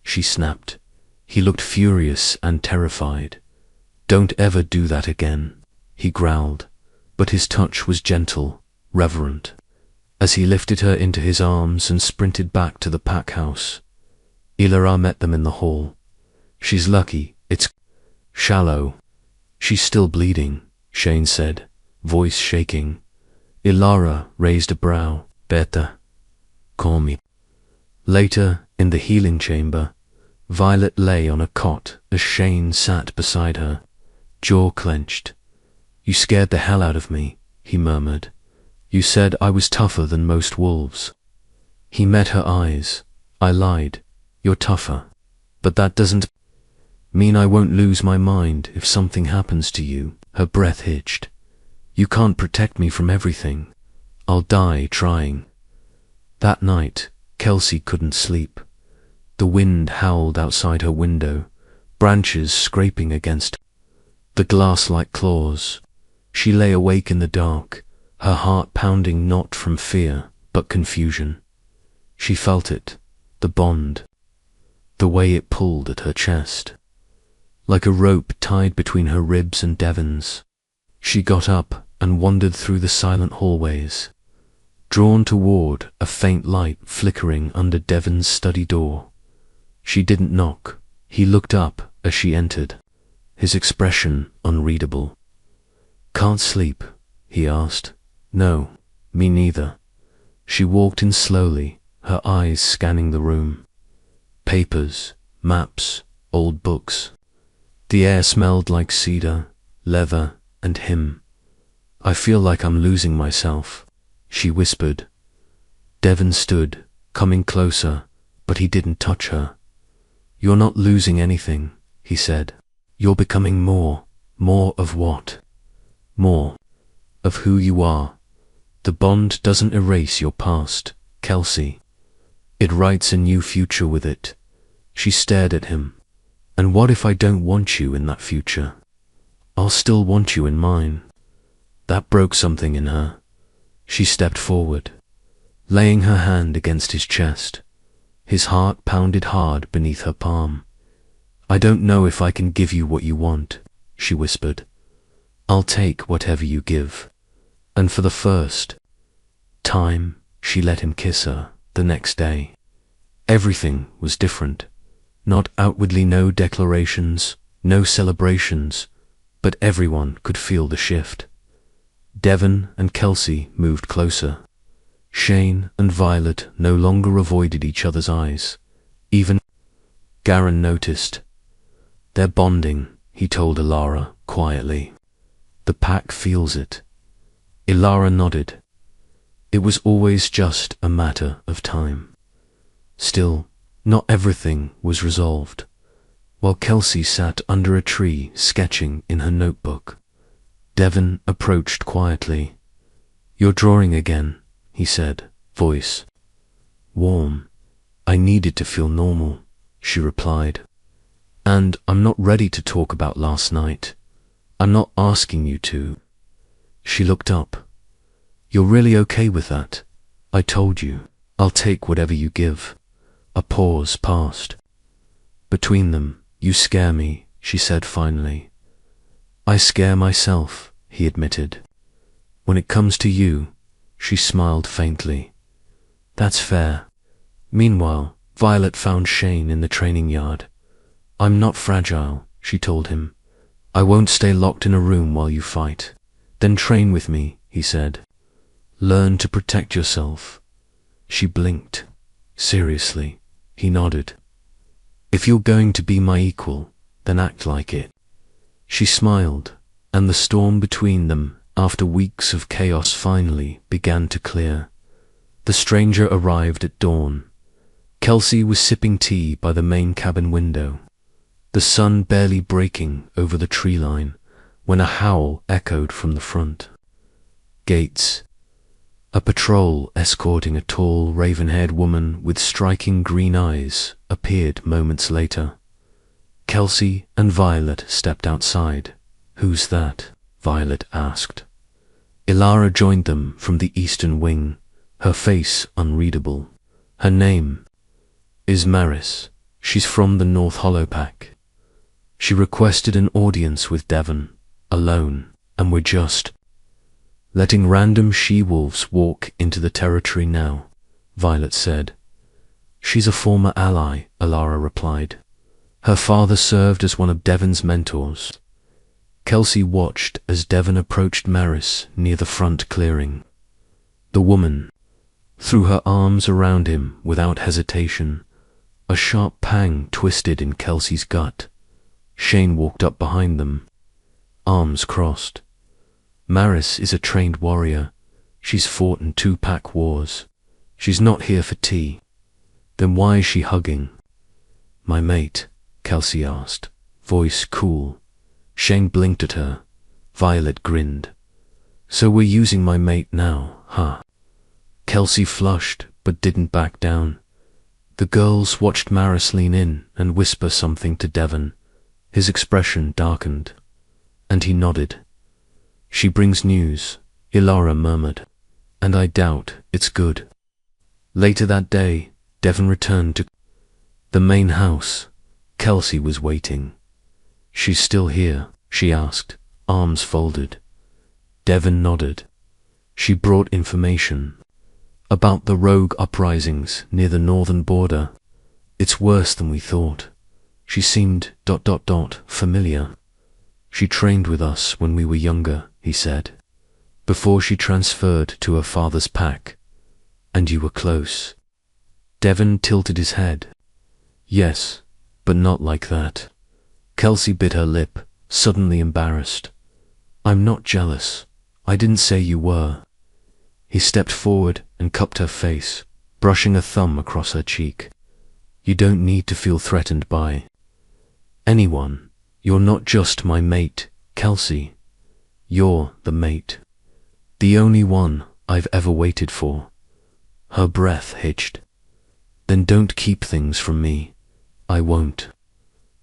she snapped. He looked furious and terrified. "Don't ever do that again," he growled, but his touch was gentle, reverent, as he lifted her into his arms and sprinted back to the pack house. Ilara met them in the hall. "She's lucky, it's shallow. She's still bleeding," Shane said, voice shaking. Ilara raised a brow. "Beta, call me." Later, in the healing chamber, Violet lay on a cot as Shane sat beside her, jaw clenched. "You scared the hell out of me," he murmured. "You said I was tougher than most wolves." He met her eyes. "I lied. You're tougher. But that doesn't mean I won't lose my mind if something happens to you." Her breath hitched. "You can't protect me from everything. I'll die trying." That night, Kelsey couldn't sleep. The wind howled outside her window, branches scraping against the glass like claws. She lay awake in the dark, her heart pounding not from fear, but confusion. She felt it, the bond, the way it pulled at her chest, like a rope tied between her ribs and Devin's. She got up and wandered through the silent hallways, drawn toward a faint light flickering under Devin's study door. She didn't knock. He looked up as she entered, his expression unreadable. "Can't sleep?" he asked. "No, me neither." She walked in slowly, her eyes scanning the room. Papers, maps, old books. The air smelled like cedar, leather, and him. "I feel like I'm losing myself," she whispered. Devin stood, coming closer, but he didn't touch her. "You're not losing anything," he said. "You're becoming more. More of what?" "More of who you are. The bond doesn't erase your past, Kelsey. It writes a new future with it." She stared at him. "And what if I don't want you in that future? I'll still want you in mine." That broke something in her. She stepped forward, laying her hand against his chest. His heart pounded hard beneath her palm. "I don't know if I can give you what you want," she whispered. "I'll take whatever you give." And for the first time, she let him kiss her the next day. Everything was different. Not outwardly, no declarations, no celebrations, but everyone could feel the shift. Devin and Kelsey moved closer. Shane and Violet no longer avoided each other's eyes. Even Garen noticed. "They're bonding," he told Ilara quietly. "The pack feels it." Ilara nodded. It was always just a matter of time. Still, not everything was resolved. While Kelsey sat under a tree sketching in her notebook, Devin approached quietly. "You're drawing again," he said, voice warm. "I needed to feel normal," she replied. "And I'm not ready to talk about last night. I'm not asking you to." She looked up. "You're really okay with that? I told you. I'll take whatever you give." A pause passed. "Between them, you scare me," she said finally. "I scare myself," he admitted. "When it comes to you," she smiled faintly. "That's fair." Meanwhile, Violet found Shane in the training yard. "I'm not fragile," she told him. "I won't stay locked in a room while you fight." "Then train with me," he said. "Learn to protect yourself." She blinked. "Seriously?" He nodded. If you're going to be my equal, then act like it. She smiled, and the storm between them, after weeks of chaos, finally began to clear. The stranger arrived at dawn. Kelsey was sipping tea by the main cabin window, the sun barely breaking over the tree line, when a howl echoed from the front gates. A patrol escorting a tall, raven-haired woman with striking green eyes appeared moments later. Kelsey and Violet stepped outside. "Who's that?" Violet asked. Ilara joined them from the eastern wing, her face unreadable. "Her name is Maris. She's from the North Hollow Pack. She requested an audience with Devin, alone, and we're just letting random she-wolves walk into the territory now," Violet said. "She's a former ally," Ilara replied. "Her father served as one of Devin's mentors." Kelsey watched as Devin approached Maris near the front clearing. The woman threw her arms around him without hesitation. A sharp pang twisted in Kelsey's gut. Shane walked up behind them, arms crossed. "Maris is a trained warrior. She's fought in 2-pack wars. She's not here for tea." "Then why is she hugging?" "My mate," Kelsey asked, voice cool. Shane blinked at her. Violet grinned. "So we're using my mate now, huh?" Kelsey flushed, but didn't back down. The girls watched Maris lean in and whisper something to Devin. His expression darkened, and he nodded. "She brings news," Ilara murmured, "and I doubt it's good." Later that day, Devin returned to the main house. Kelsey was waiting. "She's still here?" she asked, arms folded. Devin nodded. "She brought information about the rogue uprisings near the northern border. It's worse than we thought. She seemed ... familiar. She trained with us when we were younger," he said, "before she transferred to her father's pack. And you were close." Devin tilted his head. "Yes, but not like that." Kelsey bit her lip, suddenly embarrassed. "I'm not jealous. I didn't say you were." He stepped forward and cupped her face, brushing a thumb across her cheek. "You don't need to feel threatened by anyone. You're not just my mate, Kelsey. You're the mate. The only one I've ever waited for." Her breath hitched. "Then don't keep things from me." "I won't."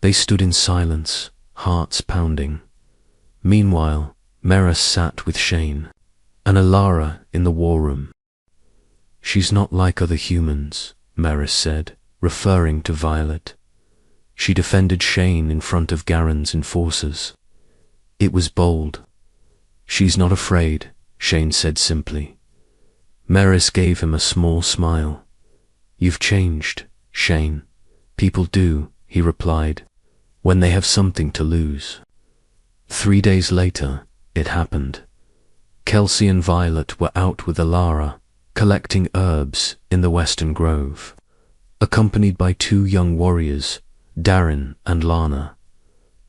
They stood in silence, hearts pounding. Meanwhile, Maris sat with Shane and Ilara in the war room. "She's not like other humans," Maris said, referring to Violet. She defended Shane in front of Garen's enforcers. It was bold. "She's not afraid," Shane said simply. Maris gave him a small smile. "You've changed, Shane." "People do," he replied, "when they have something to lose." 3 days later, it happened. Kelsey and Violet were out with Ilara, collecting herbs in the Western Grove, accompanied by 2 young warriors, Darren and Lana.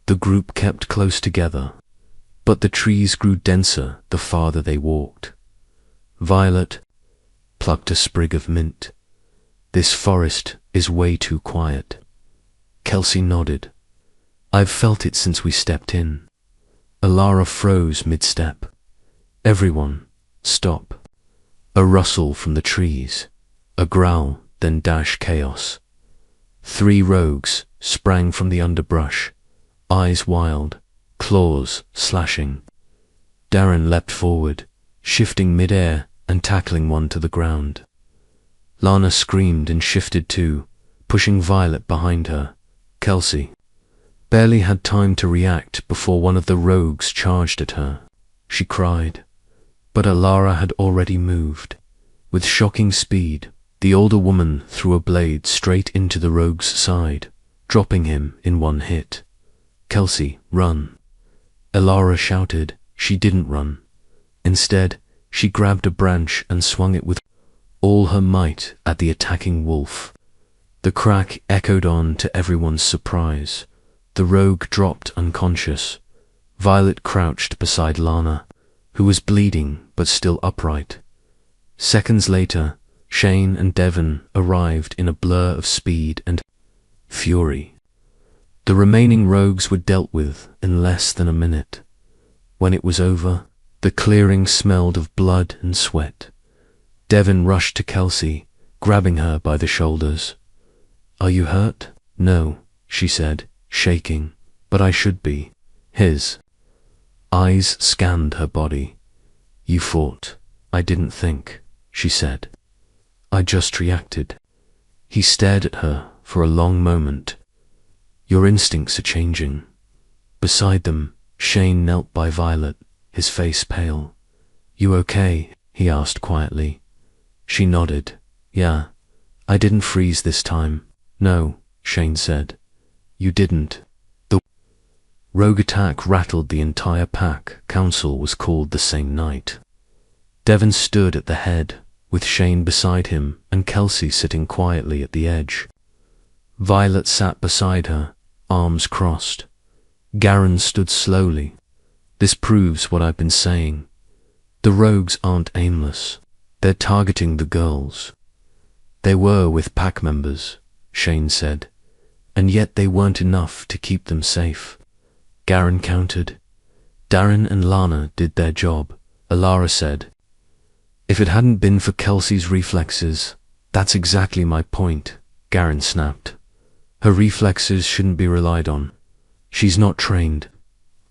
The group kept close together, but the trees grew denser the farther they walked. Violet plucked a sprig of mint. "This forest is way too quiet." Kelsey nodded. "I've felt it since we stepped in." Ilara froze mid-step. "Everyone, stop." A rustle from the trees, a growl, then dash chaos. 3 rogues sprang from the underbrush, eyes wild, claws slashing. Darren leapt forward, shifting mid-air and tackling one to the ground. Lana screamed and shifted too, pushing Violet behind her. Kelsey barely had time to react before one of the rogues charged at her. She cried, but Ilara had already moved. With shocking speed, the older woman threw a blade straight into the rogue's side, dropping him in one hit. "Kelsey, run!" Ilara shouted. She didn't run. Instead, she grabbed a branch and swung it with all her might at the attacking wolf. The crack echoed on to everyone's surprise. The rogue dropped unconscious. Violet crouched beside Lana, who was bleeding but still upright. Seconds later, Shane and Devin arrived in a blur of speed and fury. The remaining rogues were dealt with in less than a minute. When it was over, the clearing smelled of blood and sweat. Devin rushed to Kelsey, grabbing her by the shoulders. "Are you hurt?" "No," she said, shaking, "but I should be." His eyes scanned her body. "You fought." "I didn't think," she said. "I just reacted." He stared at her for a long moment. "Your instincts are changing." Beside them, Shane knelt by Violet, his face pale. "You okay?" he asked quietly. She nodded. "Yeah, I didn't freeze this time." "No," Shane said. "You didn't." The rogue attack rattled the entire pack. Council was called the same night. Devin stood at the head, with Shane beside him and Kelsey sitting quietly at the edge. Violet sat beside her, arms crossed. Garen stood slowly. "This proves what I've been saying. The rogues aren't aimless. They're targeting the girls." "They were with pack members," Shane said, "and yet they weren't enough to keep them safe." Garen countered. "Darren and Lana did their job," Alara said. "If it hadn't been for Kelsey's reflexes..." "That's exactly my point," Garen snapped. "Her reflexes shouldn't be relied on. She's not trained."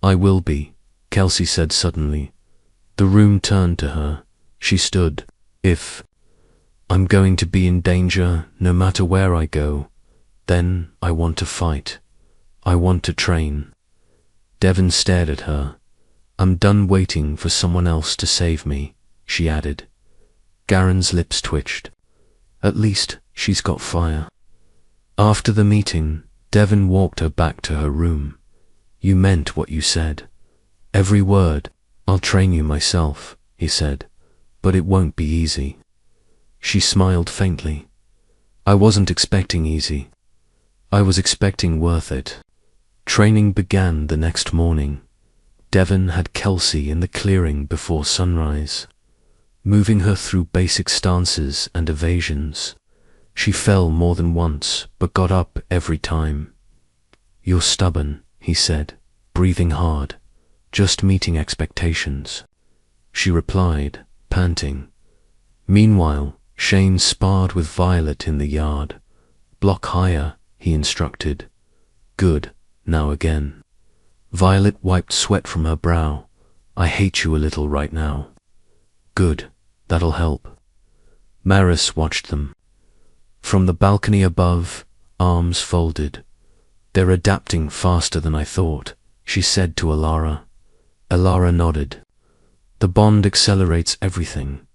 "I will be," Kelsey said suddenly. The room turned to her. She stood. "If I'm going to be in danger no matter where I go, then I want to fight. I want to train." Devin stared at her. "I'm done waiting for someone else to save me," she added. Garen's lips twitched. "At least she's got fire." After the meeting, Devin walked her back to her room. "You meant what you said. Every word. I'll train you myself," he said, "but it won't be easy." She smiled faintly. "I wasn't expecting easy. I was expecting worth it." Training began the next morning. Devin had Kelsey in the clearing before sunrise, moving her through basic stances and evasions. She fell more than once, but got up every time. "You're stubborn," he said, breathing hard, "just meeting expectations." She replied, panting. Meanwhile, Shane sparred with Violet in the yard. "Block higher," he instructed. "Good, now again." Violet wiped sweat from her brow. "I hate you a little right now." "Good, that'll help." Maris watched them. From the balcony above, arms folded. "They're adapting faster than I thought," she said to Alara. Alara nodded. "The bond accelerates everything.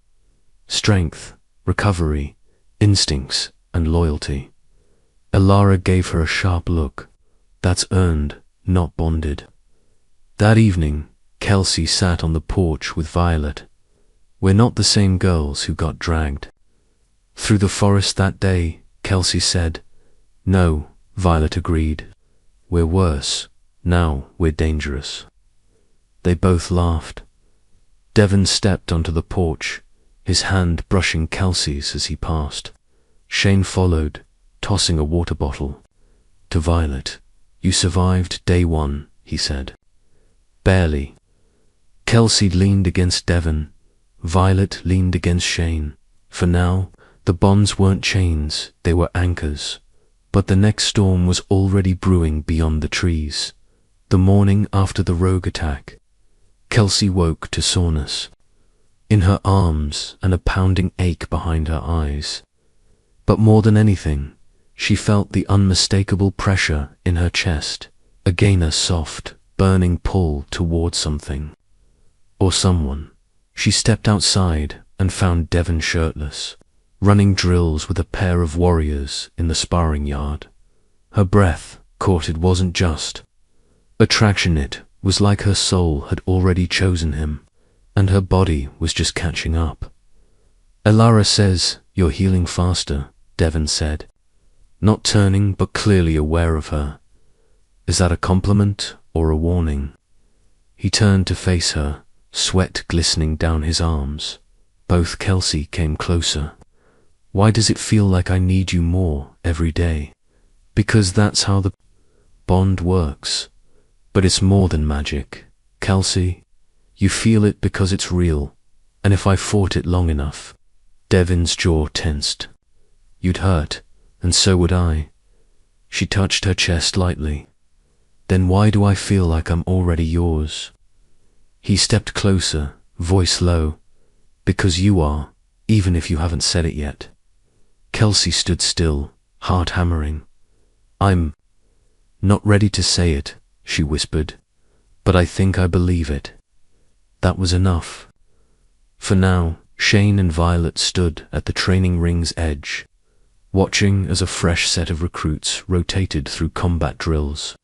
Strength, recovery, instincts, and loyalty." Alara gave her a sharp look. "That's earned, not bonded." That evening, Kelsey sat on the porch with Violet. "We're not the same girls who got dragged through the forest that day," Kelsey said. "No," Violet agreed. "We're worse. Now we're dangerous." They both laughed. Devin stepped onto the porch, his hand brushing Kelsey's as he passed. Shane followed, tossing a water bottle. To Violet, "You survived day one," he said. "Barely." Kelsey leaned against Devin. Violet leaned against Shane. For now, the bonds weren't chains, they were anchors. But the next storm was already brewing beyond the trees. The morning after the rogue attack, Kelsey woke to soreness in her arms and a pounding ache behind her eyes. But more than anything, she felt the unmistakable pressure in her chest, again a soft, burning pull toward something or someone. She stepped outside and found Devin shirtless, running drills with a pair of warriors in the sparring yard. Her breath caught. It wasn't just attraction, it was like her soul had already chosen him, and her body was just catching up. "Alara says you're healing faster," Devin said. not turning but clearly aware of her. Is that a compliment or a warning? He turned to face her, sweat glistening down his arms. Both Kelsey came closer. Why does it feel like I need you more every day? Because that's how the bond works. But it's more than magic, Kelsey. You feel it because it's real, and if I fought it long enough. Devin's jaw tensed. You'd hurt, and so would I. She touched her chest lightly. Then why do I feel like I'm already yours? He stepped closer, voice low. Because you are, even if you haven't said it yet. Kelsey stood still, heart hammering. I'm not ready to say it, she whispered, but I think I believe it. That was enough. For now, Shane and Violet stood at the training ring's edge, watching as a fresh set of recruits rotated through combat drills.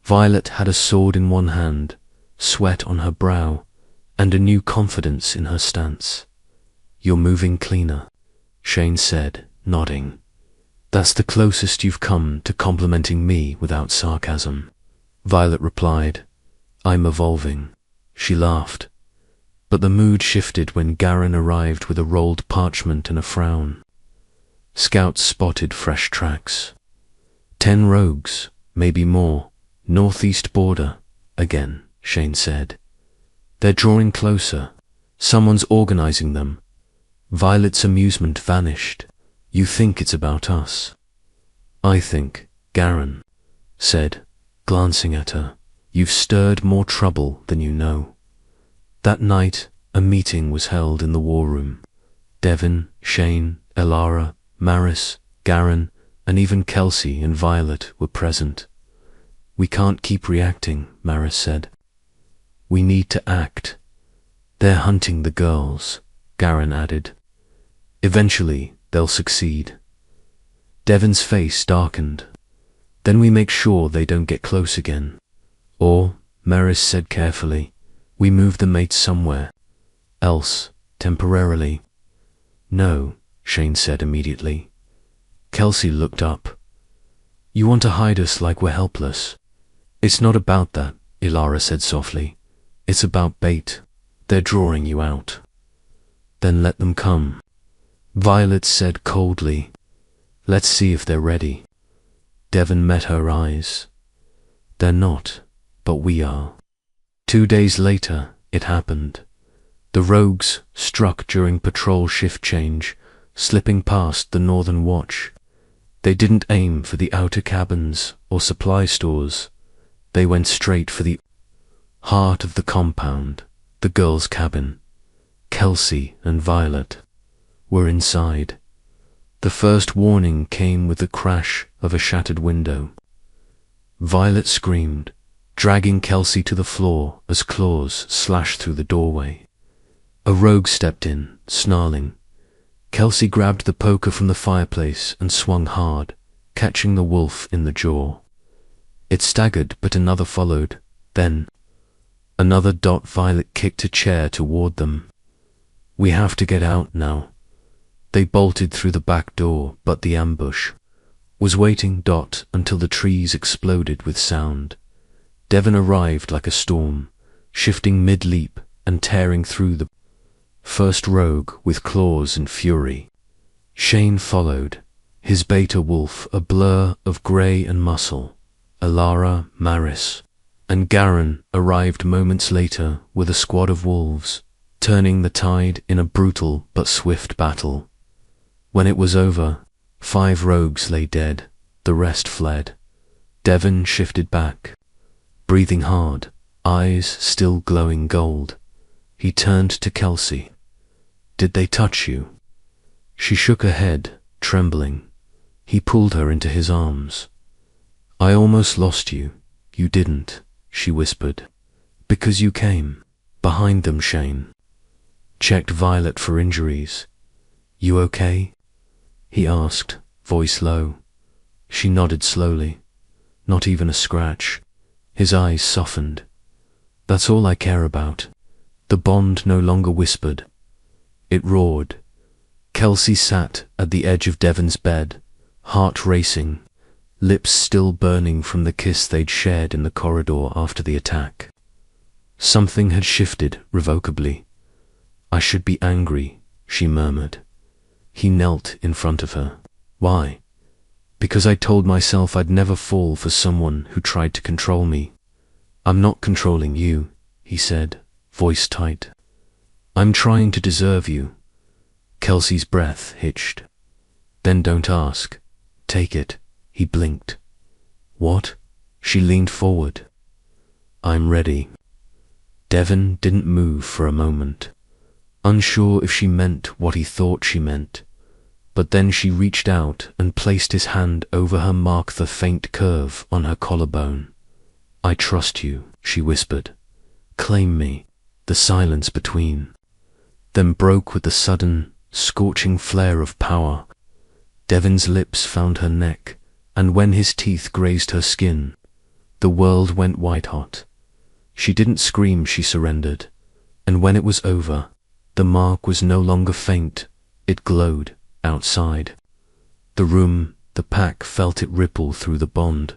Violet had a sword in one hand, sweat on her brow, and a new confidence in her stance. You're moving cleaner, Shane said, nodding. That's the closest you've come to complimenting me without sarcasm. Violet replied, I'm evolving. She laughed. But the mood shifted when Garen arrived with a rolled parchment and a frown. Scouts spotted fresh tracks. 10 rogues, maybe more, northeast border, again, Shane said. They're drawing closer. Someone's organizing them. Violet's amusement vanished. You think it's about us? I think, Garen said, glancing at her, you've stirred more trouble than you know. That night, a meeting was held in the war room. Devin, Shane, Elara, Maris, Garen, and even Kelsey and Violet were present. We can't keep reacting, Maris said. We need to act. They're hunting the girls, Garen added. Eventually, they'll succeed. Devin's face darkened. Then we make sure they don't get close again. Or, Maris said carefully, we move the mates somewhere else, temporarily. No, Shane said immediately. Kelsey looked up. You want to hide us like we're helpless? It's not about that, Elara said softly. It's about bait. They're drawing you out. Then let them come. Violet said coldly. Let's see if they're ready. Devin met her eyes. They're not, but we are. 2 days later, it happened. The rogues struck during patrol shift change, slipping past the Northern Watch. They didn't aim for the outer cabins or supply stores. They went straight for the heart of the compound, the girls' cabin. Kelsey and Violet were inside. The first warning came with the crash of a shattered window. Violet screamed, dragging Kelsey to the floor as claws slashed through the doorway. A rogue stepped in, snarling. Kelsey grabbed the poker from the fireplace and swung hard, catching the wolf in the jaw. It staggered, but another followed. Then, another. Violet kicked a chair toward them. We have to get out now. They bolted through the back door, but the ambush was waiting. Until the trees exploded with sound. Devin arrived like a storm, shifting mid-leap and tearing through the first rogue with claws and fury. Shane followed, his beta wolf a blur of grey and muscle. Elara, Maris, and Garen arrived moments later with a squad of wolves, turning the tide in a brutal but swift battle. When it was over, 5 rogues lay dead, the rest fled. Devin shifted back, breathing hard, eyes still glowing gold. He turned to Kelsey. Did they touch you? She shook her head, trembling. He pulled her into his arms. I almost lost you. You didn't, she whispered. Because you came. Behind them, Shane. Checked Violet for injuries. You okay? He asked, voice low. She nodded slowly. Not even a scratch. His eyes softened. That's all I care about. The bond no longer whispered. It roared. Kelsey sat at the edge of Devin's bed, heart racing, lips still burning from the kiss they'd shared in the corridor after the attack. Something had shifted irrevocably. I should be angry, she murmured. He knelt in front of her. Why? Because I told myself I'd never fall for someone who tried to control me. I'm not controlling you, he said, voice tight. I'm trying to deserve you. Kelsey's breath hitched. Then don't ask. Take it. He blinked. What? She leaned forward. I'm ready. Devin didn't move for a moment, unsure if she meant what he thought she meant. But then she reached out and placed his hand over her, mark the faint curve on her collarbone. I trust you, she whispered. Claim me. The silence between then broke with the sudden, scorching flare of power. Devin's lips found her neck, and when his teeth grazed her skin, the world went white-hot. She didn't scream, she surrendered, and when it was over, the mark was no longer faint, it glowed outside. The room, the pack felt it ripple through the bond.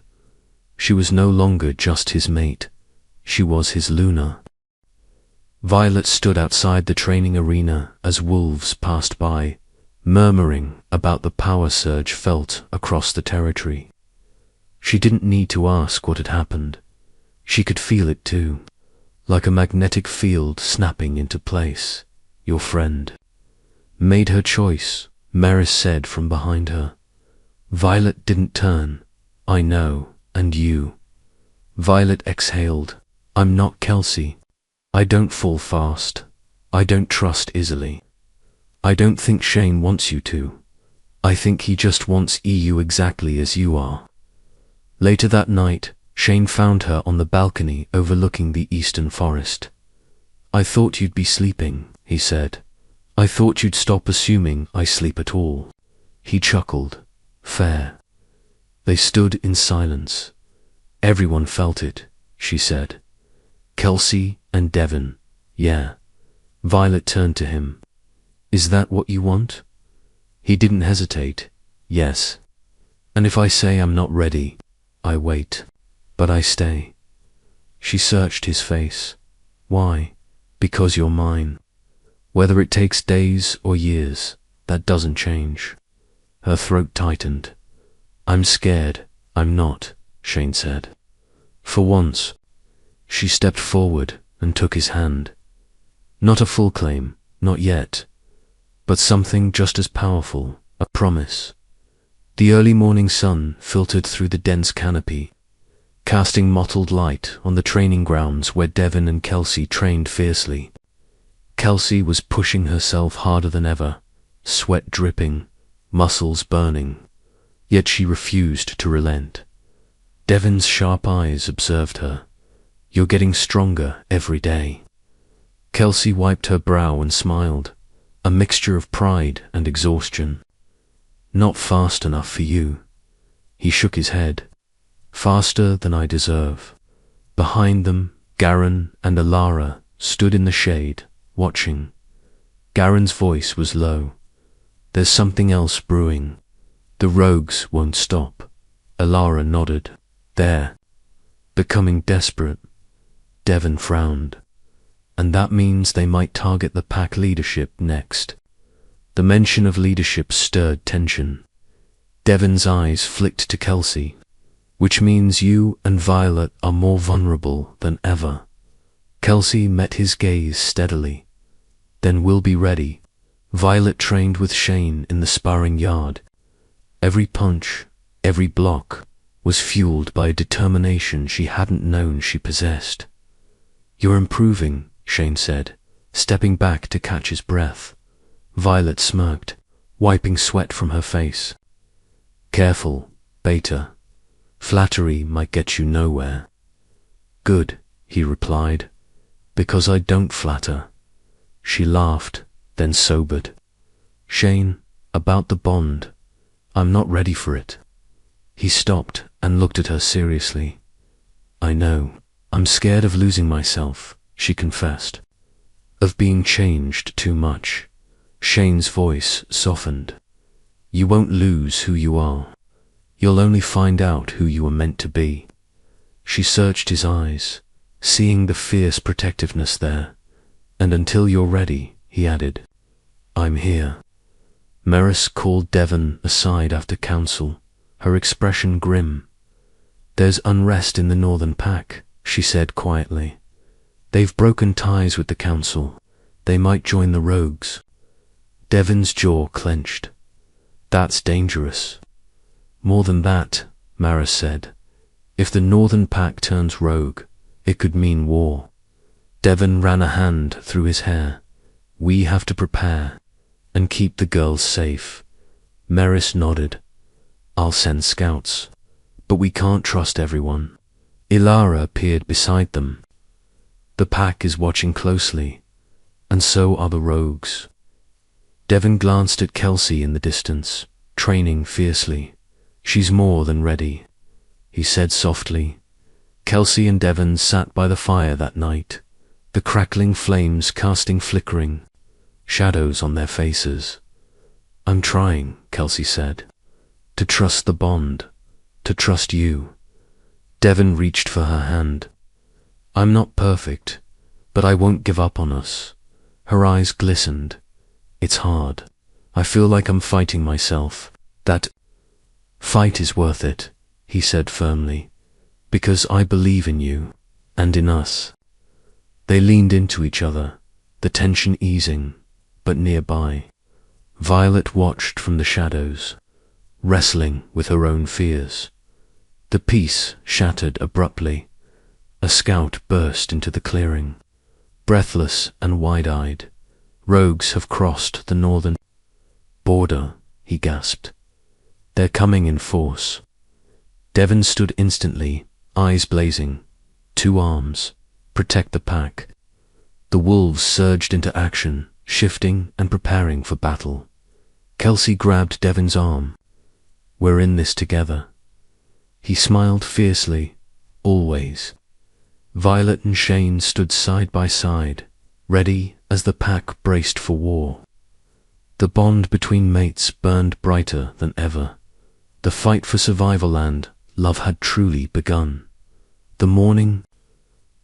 She was no longer just his mate, she was his Luna. Violet stood outside the training arena as wolves passed by, murmuring about the power surge felt across the territory. She didn't need to ask what had happened. She could feel it too, like a magnetic field snapping into place. Your friend made her choice, Maris said from behind her. Violet didn't turn. I know, and you. Violet exhaled. I'm not Kelsey. I don't fall fast. I don't trust easily. I don't think Shane wants you to. I think he just wants you exactly as you are. Later that night, Shane found her on the balcony overlooking the eastern forest. I thought you'd be sleeping, he said. I thought you'd stop assuming I sleep at all. He chuckled. Fair. They stood in silence. Everyone felt it, she said. Kelsey and Devin, yeah. Violet turned to him. Is that what you want? He didn't hesitate. Yes. And if I say I'm not ready, I wait. But I stay. She searched his face. Why? Because you're mine. Whether it takes days or years, that doesn't change. Her throat tightened. I'm scared. I'm not, Shane said. For once. She stepped forward and took his hand. Not a full claim, not yet, but something just as powerful, a promise. The early morning sun filtered through the dense canopy, casting mottled light on the training grounds where Devin and Kelsey trained fiercely. Kelsey was pushing herself harder than ever, sweat dripping, muscles burning, yet she refused to relent. Devin's sharp eyes observed her. You're getting stronger every day. Kelsey wiped her brow and smiled, a mixture of pride and exhaustion. Not fast enough for you. He shook his head. Faster than I deserve. Behind them, Garen and Alara stood in the shade, watching. Garen's voice was low. There's something else brewing. The rogues won't stop. Alara nodded. They're becoming desperate. Devin frowned. And that means they might target the pack leadership next. The mention of leadership stirred tension. Devin's eyes flicked to Kelsey. Which means you and Violet are more vulnerable than ever. Kelsey met his gaze steadily. Then we'll be ready. Violet trained with Shane in the sparring yard. Every punch, every block, was fueled by a determination she hadn't known she possessed. You're improving, Shane said, stepping back to catch his breath. Violet smirked, wiping sweat from her face. Careful, Beta. Flattery might get you nowhere. Good, he replied, because I don't flatter. She laughed, then sobered. Shane, about the bond. I'm not ready for it. He stopped and looked at her seriously. I know. I'm scared of losing myself, she confessed. Of being changed too much. Shane's voice softened. You won't lose who you are. You'll only find out who you were meant to be. She searched his eyes, seeing the fierce protectiveness there. And until you're ready, he added, I'm here. Maris called Devin aside after council, her expression grim. There's unrest in the northern pack, she said quietly. They've broken ties with the council. They might join the rogues. Devin's jaw clenched. That's dangerous. More than that, Maris said. If the northern pack turns rogue, it could mean war. Devin ran a hand through his hair. We have to prepare and keep the girls safe. Maris nodded. I'll send scouts. But we can't trust everyone. Ilara appeared beside them. The pack is watching closely, and so are the rogues. Devin glanced at Kelsey in the distance, training fiercely. She's more than ready, he said softly. Kelsey and Devin sat by the fire that night, the crackling flames casting flickering shadows on their faces. I'm trying, Kelsey said, to trust the bond, to trust you. Devin reached for her hand. I'm not perfect, but I won't give up on us. Her eyes glistened. It's hard. I feel like I'm fighting myself. That fight is worth it, he said firmly, because I believe in you and in us. They leaned into each other, the tension easing, but nearby. Violet watched from the shadows, wrestling with her own fears. The peace shattered abruptly. A scout burst into the clearing, breathless and wide-eyed. Rogues have crossed the northern border, he gasped. They're coming in force. Devin stood instantly, eyes blazing. 2 arms. Protect the pack. The wolves surged into action, shifting and preparing for battle. Kelsey grabbed Devin's arm. We're in this together. He smiled fiercely. Always. Violet and Shane stood side by side, ready as the pack braced for war. The bond between mates burned brighter than ever. The fight for survival land, love had truly begun. The morning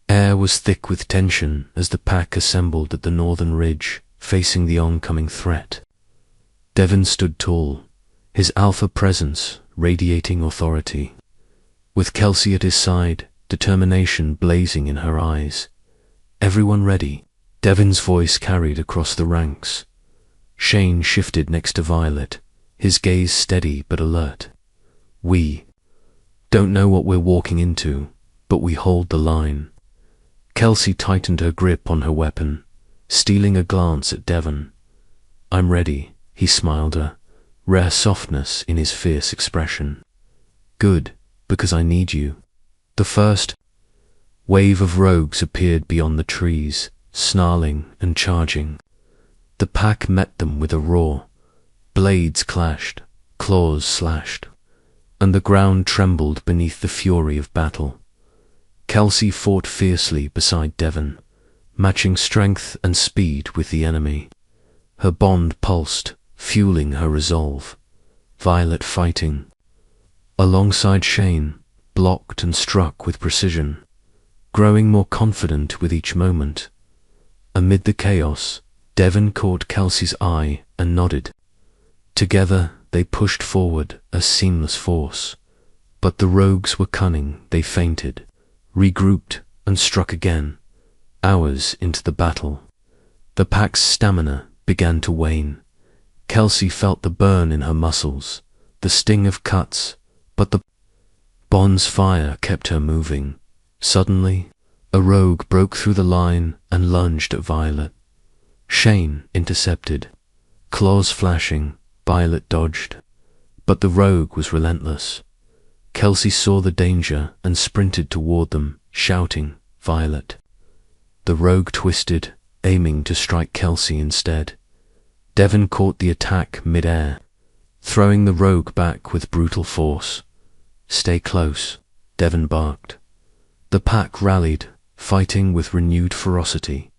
air was thick with tension as the pack assembled at the northern ridge, facing the oncoming threat. Devin stood tall, his alpha presence radiating authority. With Kelsey at his side, determination blazing in her eyes. Everyone ready, Devin's voice carried across the ranks. Shane shifted next to Violet, his gaze steady but alert. We don't know what we're walking into, but we hold the line. Kelsey tightened her grip on her weapon, stealing a glance at Devin. I'm ready, he smiled, a rare softness in his fierce expression. Good, because I need you. The first wave of rogues appeared beyond the trees, snarling and charging. The pack met them with a roar. Blades clashed, claws slashed, and the ground trembled beneath the fury of battle. Kelsey fought fiercely beside Devin, matching strength and speed with the enemy. Her bond pulsed, fueling her resolve. Violet fighting alongside Shane, blocked and struck with precision, growing more confident with each moment. Amid the chaos, Devin caught Kelsey's eye and nodded. Together they pushed forward, a seamless force. But the rogues were cunning, they feinted, regrouped and struck again. Hours into the battle, the pack's stamina began to wane. Kelsey felt the burn in her muscles, the sting of cuts, but the bond's fire kept her moving. Suddenly, a rogue broke through the line and lunged at Violet. Shane intercepted. Claws flashing, Violet dodged. But the rogue was relentless. Kelsey saw the danger and sprinted toward them, shouting, Violet. The rogue twisted, aiming to strike Kelsey instead. Devin caught the attack mid-air, throwing the rogue back with brutal force. Stay close, Devin barked. The pack rallied, fighting with renewed ferocity.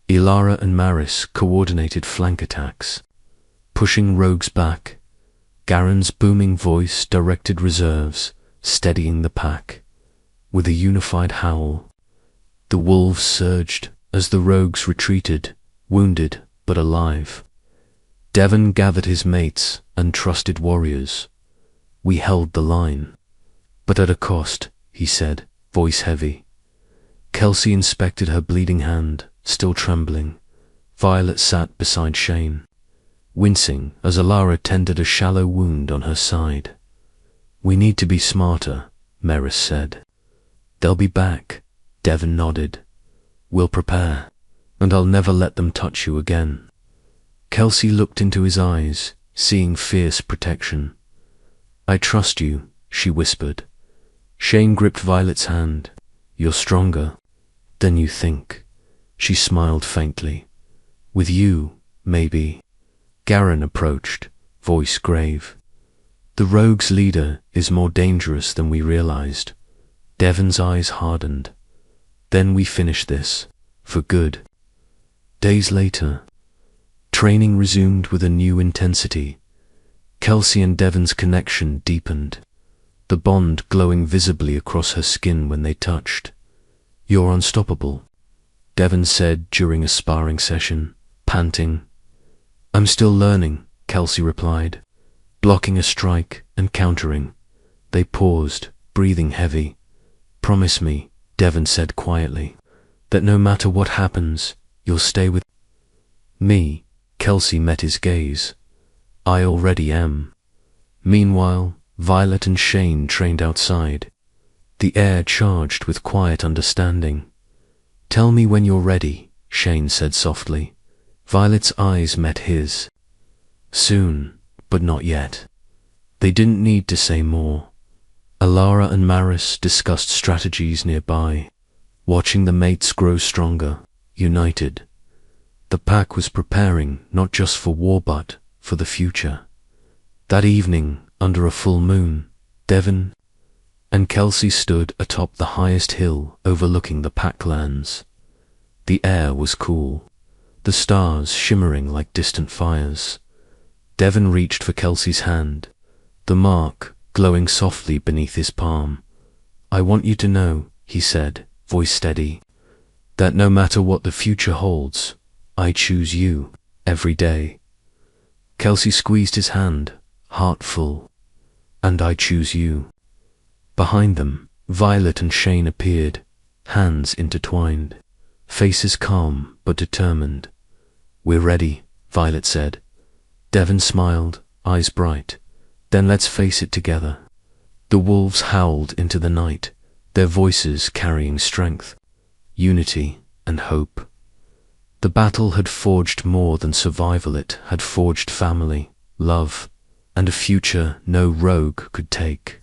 Ilara and Maris coordinated flank attacks, pushing rogues back. Garen's booming voice directed reserves, steadying the pack. With a unified howl, the wolves surged as the rogues retreated, wounded but alive. Devin gathered his mates and trusted warriors. We held the line. But at a cost, he said, voice heavy. Kelsey inspected her bleeding hand, still trembling. Violet sat beside Shane, wincing as Alara tended a shallow wound on her side. We need to be smarter, Maris said. They'll be back, Devin nodded. We'll prepare, and I'll never let them touch you again. Kelsey looked into his eyes, seeing fierce protection. I trust you, she whispered. Shane gripped Violet's hand. You're stronger than you think. She smiled faintly. With you, maybe. Garen approached, voice grave. The rogue's leader is more dangerous than we realized. Devin's eyes hardened. Then we finish this, for good. Days later, training resumed with a new intensity. Kelsey and Devin's connection deepened, the bond glowing visibly across her skin when they touched. You're unstoppable, Devin said during a sparring session, panting. I'm still learning, Kelsey replied, blocking a strike and countering. They paused, breathing heavy. Promise me, Devin said quietly, that no matter what happens, you'll stay with me. Kelsey met his gaze. I already am. Meanwhile, Violet and Shane trained outside, the air charged with quiet understanding. Tell me when you're ready, Shane said softly. Violet's eyes met his. Soon, but not yet. They didn't need to say more. Alara and Maris discussed strategies nearby, watching the mates grow stronger, united. The pack was preparing not just for war but for the future. That evening, under a full moon, Devin and Kelsey stood atop the highest hill overlooking the packlands. The air was cool, the stars shimmering like distant fires. Devin reached for Kelsey's hand, the mark glowing softly beneath his palm. I want you to know, he said, voice steady, that no matter what the future holds, I choose you every day. Kelsey squeezed his hand, heart full. And I choose you. Behind them, Violet and Shane appeared, hands intertwined, faces calm but determined. We're ready, Violet said. Devin smiled, eyes bright. Then let's face it together. The wolves howled into the night, their voices carrying strength, unity, and hope. The battle had forged more than survival, it had forged family, love, and a future no rogue could take.